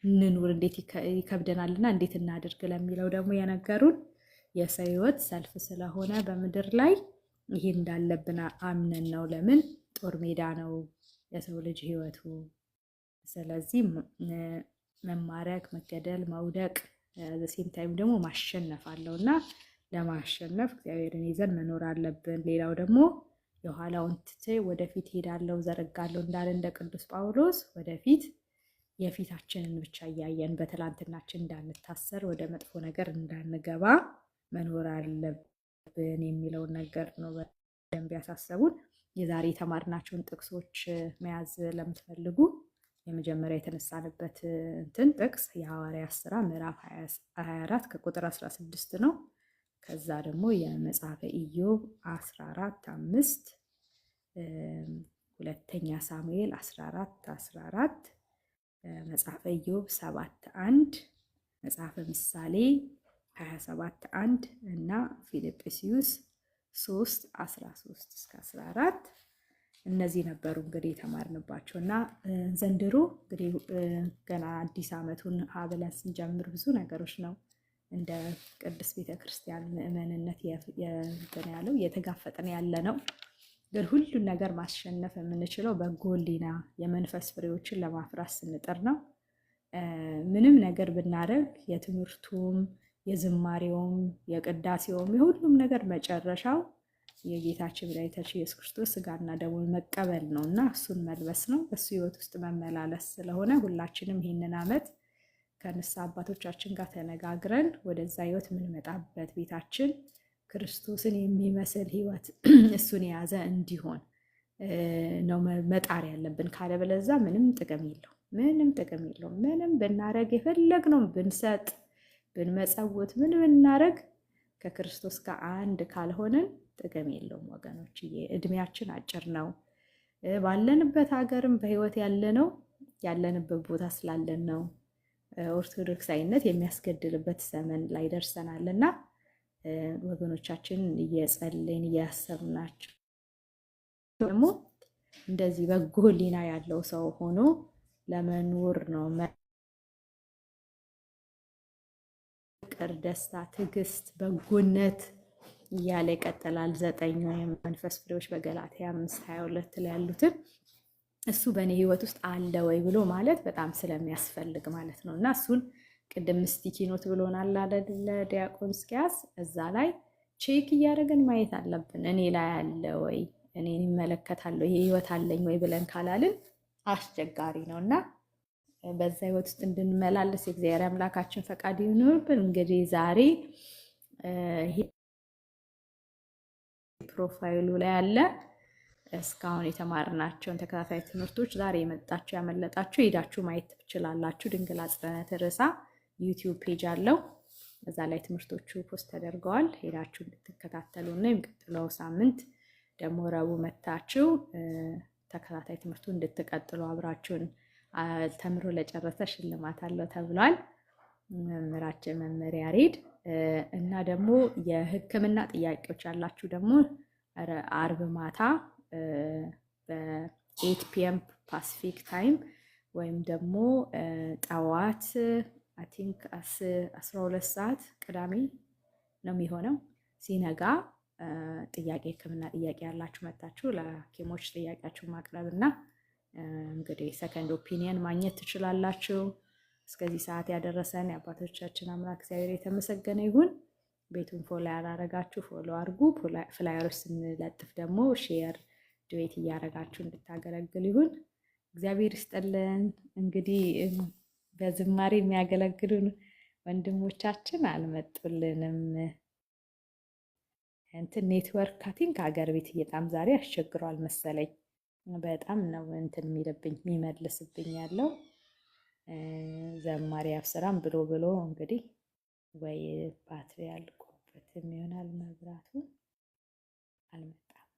እንኑር፣ እንዴት ይከብደናልና እንዴት እናድርግ ለሚለው ደግሞ የነገሩን የሰው ሕይወት ሰልፍ ስለሆነ በምድር ላይ ይሄ እንዳለብን አምነን ነው። ለምን ጦር ሜዳ ነው የሰው ልጅ ሕይወቱ። ስለዚህ መማረክ፣ መገደል፣ መውደቅ ዘሴም ታይም ደግሞ ማሸነፍ አለው እና ለማሸነፍ እግዚአብሔርን ይዘን መኖር አለብን። ሌላው ደግሞ የኋላውን ትቼ ወደፊት ሄዳለሁ ዘረጋለሁ እንዳለ እንደ ቅዱስ ጳውሎስ ወደፊት የፊታችንን ብቻ እያየን በትላንትናችን እንዳንታሰር ወደ መጥፎ ነገር እንዳንገባ መኖር አለብን የሚለውን ነገር ነው በደንብ ያሳሰቡን። የዛሬ የተማርናቸውን ጥቅሶች መያዝ ለምትፈልጉ የመጀመሪያ የተነሳንበት ጥቅስ የሐዋርያት ሥራ ምዕራፍ 24 ከቁጥር 16 ነው። ከዛ ደግሞ የመጽሐፈ ኢዮብ 14:5 ሁለተኛ ሳሙኤል 14:14 መጽሐፈ ኢዮብ 7:1 መጽሐፈ ምሳሌ 27:1 እና ፊልጵስዩስ 3:13-14 እነዚህ ነበሩ እንግዲህ የተማርንባቸው እና ዘንድሮ እንግዲህ ገና አዲስ ዓመቱን ብለን ስንጀምር ብዙ ነገሮች ነው እንደ ቅድስት ቤተክርስቲያን ምእመንነት ያለው እየተጋፈጥን ያለ ነው። ግን ሁሉን ነገር ማሸነፍ የምንችለው በጎ ሕሊና የመንፈስ ፍሬዎችን ለማፍራት ስንጥር ነው። ምንም ነገር ብናደርግ የትምህርቱም፣ የዝማሬውም፣ የቅዳሴውም የሁሉም ነገር መጨረሻው የጌታችን መድኃኒታችን ኢየሱስ ክርስቶስ ስጋና ደሙን መቀበል ነው እና እሱን መልበስ ነው፣ በሱ ሕይወት ውስጥ መመላለስ ስለሆነ ሁላችንም ይህንን ዓመት ከንስሐ አባቶቻችን ጋር ተነጋግረን ወደዛ ሕይወት የምንመጣበት ቤታችን ክርስቶስን የሚመስል ሕይወት እሱን የያዘ እንዲሆን ነው መጣር ያለብን። ካለበለዛ ምንም ጥቅም የለውም። ምንም ብናረግ የፈለግነው ብንሰጥ ብንመጸውት ምን ብናረግ ከክርስቶስ ጋር አንድ ካልሆነን ጥቅም የለውም ወገኖች። እድሜያችን አጭር ነው። ባለንበት ሀገርም በሕይወት ያለንበት ቦታ ስላለን ነው። ኦርቶዶክሳዊነት የሚያስገድልበት ዘመን ላይ ደርሰናል እና ወገኖቻችን እየጸለይን እያሰብናቸው ደግሞ እንደዚህ በጎ ሕሊና ያለው ሰው ሆኖ ለመኖር ነው። ፍቅር፣ ደስታ፣ ትዕግስት፣ በጎነት እያለ ይቀጥላል። 9 የመንፈስ ፍሬዎች በገላትያ 5:22 ላይ ያሉትን እሱ በእኔ ሕይወት ውስጥ አለ ወይ ብሎ ማለት በጣም ስለሚያስፈልግ ማለት ነው እና እሱን ቅድም ስቲኪ ኖት ብሎናል አይደለ ዲያቆን እስኪያስ፣ እዛ ላይ ቼክ እያደረገን ማየት አለብን። እኔ ላይ አለ ወይ፣ እኔን ይመለከታል ወይ፣ ይሄ ሕይወት አለኝ ወይ ብለን ካላልን አስቸጋሪ ነው እና በዛ ሕይወት ውስጥ እንድንመላለስ የእግዚአብሔር አምላካችን ፈቃድ ይሁንብን። እንግዲህ ዛሬ ፕሮፋይሉ ላይ ያለ እስካሁን የተማርናቸውን ተከታታይ ትምህርቶች ዛሬ የመጣችሁ ያመለጣችሁ ሄዳችሁ ማየት ትችላላችሁ። ድንግል አጽረነተ ርዕሳ ዩቲዩብ ፔጅ አለው። እዛ ላይ ትምህርቶቹ ፖስት ተደርገዋል። ሄዳችሁ እንድትከታተሉ እና የሚቀጥለው ሳምንት ደግሞ ረቡዕ መታችሁ ተከታታይ ትምህርቱ እንድትቀጥሉ አብራችሁን ተምሮ ለጨረሰ ሽልማት አለው ተብሏል። መምህራችን መምህር ያሬድ እና ደግሞ የሕክምና ጥያቄዎች ያላችሁ ደግሞ አርብ ማታ በ8 ፒኤም ፓሲፊክ ታይም ወይም ደግሞ ጠዋት አይ ቲንክ 12 ሰዓት ቅዳሜ ነው የሚሆነው ሲነጋ ሕክምና ጥያቄ ያላችሁ መታችሁ ለሐኪሞች ጥያቄያችሁ ማቅረብ እና እንግዲህ ሰከንድ ኦፒኒየን ማግኘት ትችላላችሁ። እስከዚህ ሰዓት ያደረሰን የአባቶቻችን አምላክ እግዚአብሔር የተመሰገነ ይሁን። ቤቱን ፎሎ ያላረጋችሁ ፎሎ አድርጉ። ፍላየሮች ስንለጥፍ ደግሞ ሼር ድዌት እያረጋችሁ እንድታገለግል ይሁን። እግዚአብሔር ይስጥልን። እንግዲህ በዝማሬ የሚያገለግሉን ወንድሞቻችን አልመጡልንም። ኔትወርክ ቲንክ ሀገር ቤት እየጣም ዛሬ አስቸግሯል መሰለኝ። በጣም ነው የሚልብኝ የሚመልስብኝ ያለው ዘማሪ አብስራም ብሎ እንግዲህ ወይ ባትሪ ያልቆበትም ይሆናል መብራቱ አልመጣም።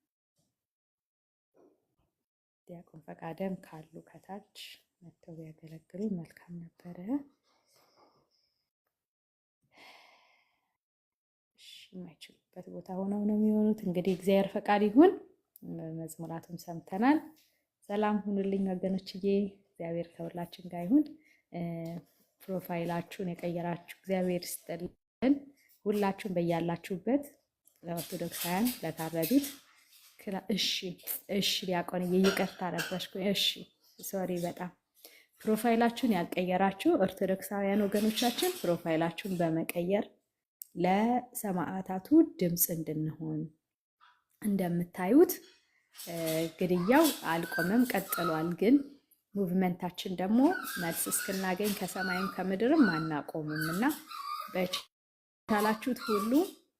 ዲያቆን ፈቃደም ካሉ ከታች መጥተው ቢያገለግሉ መልካም ነበረ። የማይችሉበት ቦታ ሆነው ነው የሚሆኑት። እንግዲህ እግዚአብሔር ፈቃድ ይሁን። መዝሙራቱን ሰምተናል። ሰላም ሁኑልኝ ወገኖችዬ። እግዚአብሔር ከሁላችን ጋር ይሁን። ፕሮፋይላችሁን የቀየራችሁ እግዚአብሔር ይስጥልን። ሁላችሁም በያላችሁበት ለኦርቶዶክሳውያን ለታረዱት እሺ ዲያቆንዬ ይቅርታ ረበሽኩ። እሺ ሶሪ በጣም ፕሮፋይላችሁን ያልቀየራችሁ ኦርቶዶክሳውያን ወገኖቻችን ፕሮፋይላችሁን በመቀየር ለሰማዕታቱ ድምፅ እንድንሆን። እንደምታዩት ግድያው አልቆመም ቀጥሏል። ግን ሙቭመንታችን ደግሞ መልስ እስክናገኝ ከሰማይም ከምድርም አናቆምምና በቻላችሁት ሁሉ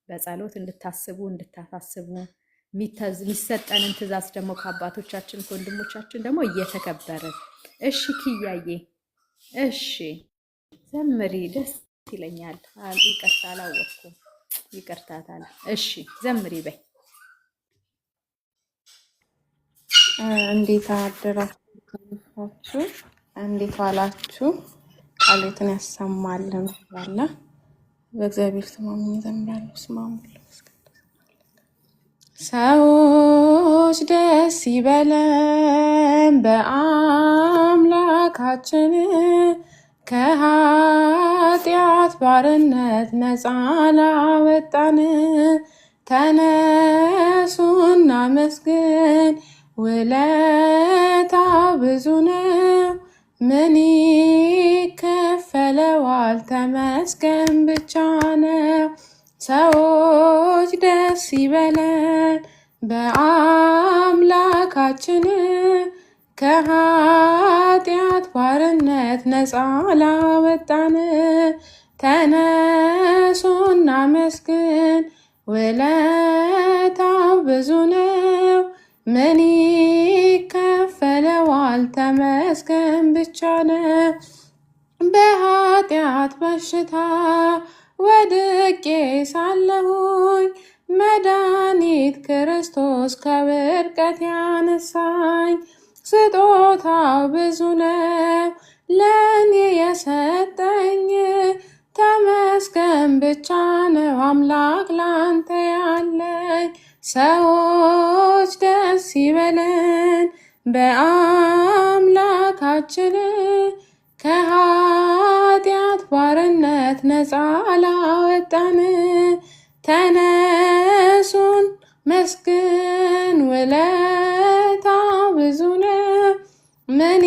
በጸሎት እንድታስቡ እንድታሳስቡ የሚሰጠንን ትእዛዝ ደግሞ ከአባቶቻችን ከወንድሞቻችን ደግሞ እየተከበርን እሺ ኪያዬ እሺ ዘምሪ ደስ ይለኛል። ይቅርታ አላወቅኩም። ይቅርታ ታላ እሺ ዘምሪ በይ። እንዴት አደራችሁ? እንዴት ዋላችሁ? ቃሉን ያሰማልን ያለ በእግዚአብሔር ተማምኜ ዘምራለሁ። ስማሙ ሰዎች ደስ ይበለን በአምላካችን ከኃጢአት ባርነት ነፃ ላወጣን ተነሱና መስግን ውለታው ብዙ ነው ምን ይከፈለዋል ተመስገን ብቻ ነው። ሰዎች ደስ ይበለን በአምላካችን ከኃጢአት ባርነት ነፃ ላወጣን ተነሱና መስግን ውለታው ብዙ ነው ምን ይከፈለዋል ተመስገን ብቻ ነው። በኃጢአት በሽታ ወድቄ ሳለሁኝ መድኃኒት ክርስቶስ ከውድቀት ያነሳኝ ስጦታው ብዙ ነው ለእኔ የሰጠኝ ተመስገን ብቻ ነው አምላክ ላንተ ያለኝ። ሰዎች ደስ ይበለን በአምላካችን ከኃጢአት ባርነት ነፃ ላወጣን ተነሱን መስግን ውለታው ብዙ ነው ምን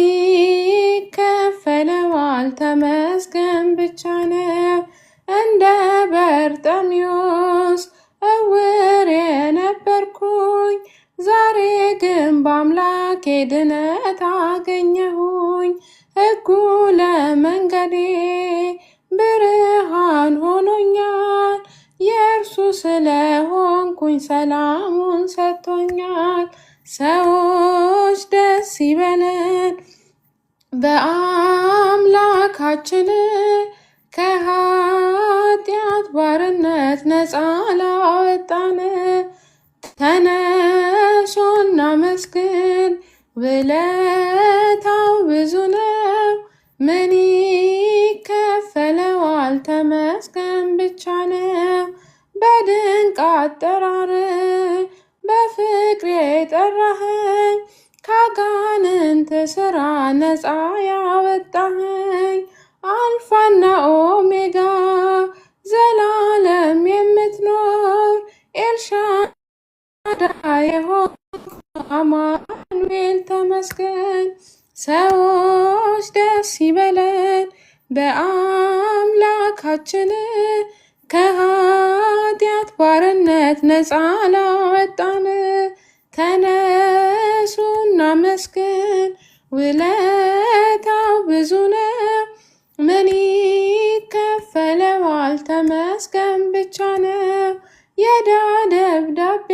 ይከፈለዋል ተመስገን ብቻ ነው። እንደ በርጤሜዎስ እውር የነበርኩኝ ዛሬ ግን በአምላኬ ድነት አገኘሁኝ። ሕጉ ለመንገዴ ብርሃን ሆኖኛል የእርሱ ስለሆንኩኝ ሰላሙን ሰጥቶኛል። ሰዎች ደስ ይበለን በአምላካችን ከኃጢአት ባርነት ነፃ ላወጣን ተነሱና መስግን ውለታው ብዙ ነው ምን ይከፈለዋል ተመስገን ብቻ ነው። በድንቅ አጠራር በፍቅር የጠራኸኝ ከአጋንንት ስራ ነፃ ያወጣኸኝ አልፋና ኦሜጋ ዘላለም የምትኖር ኤልሻዳይ የሆንክ አማኑኤል ተመስገን። ሰዎች ደስ ይበለን በአምላካችን ከኃጢአት ባርነት ነፃ ላወጣን ተነሱና መስግን ውለታው ብዙ ነው ምን ይከፈለዋል ተመስገን ብቻ ነው። የዕዳ ደብዳቤ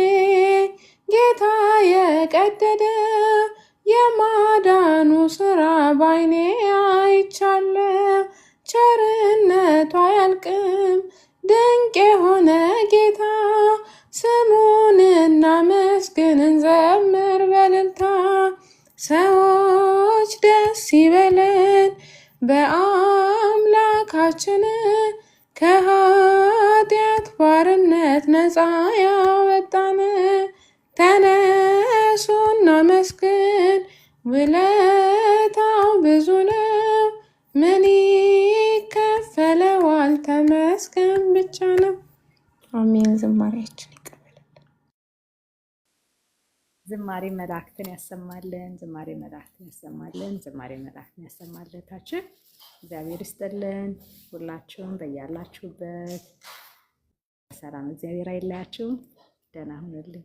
ጌታ የቀደደ የማዳኑ ስራ ባይኔ አይቻለሁ። ቸርነቱ አያልቅም ድንቅ የሆነ ጌታ ስሙን እናመስግን እንዘምር በእልልታ። ሰዎች ደስ ይበለን በአምላካችን ከኃጢአት ባርነት ነፃ ያወጣን ተነሱና መስግን ውለታው ብዙ ነው ምን ይከፈለዋል ተመስገን ብቻ ነው። አሜን። ዝማሬያችን ይቀበላል። ዝማሬ መላእክትን ያሰማልን። ዝማሬ መላእክትን ያሰማልን። ዝማሬ መላእክትን ያሰማለታችን እግዚአብሔር ይስጥልን። ሁላችሁም በያላችሁበት ሰላም እግዚአብሔር አይለያችሁ። ደህና ሁኑልኝ።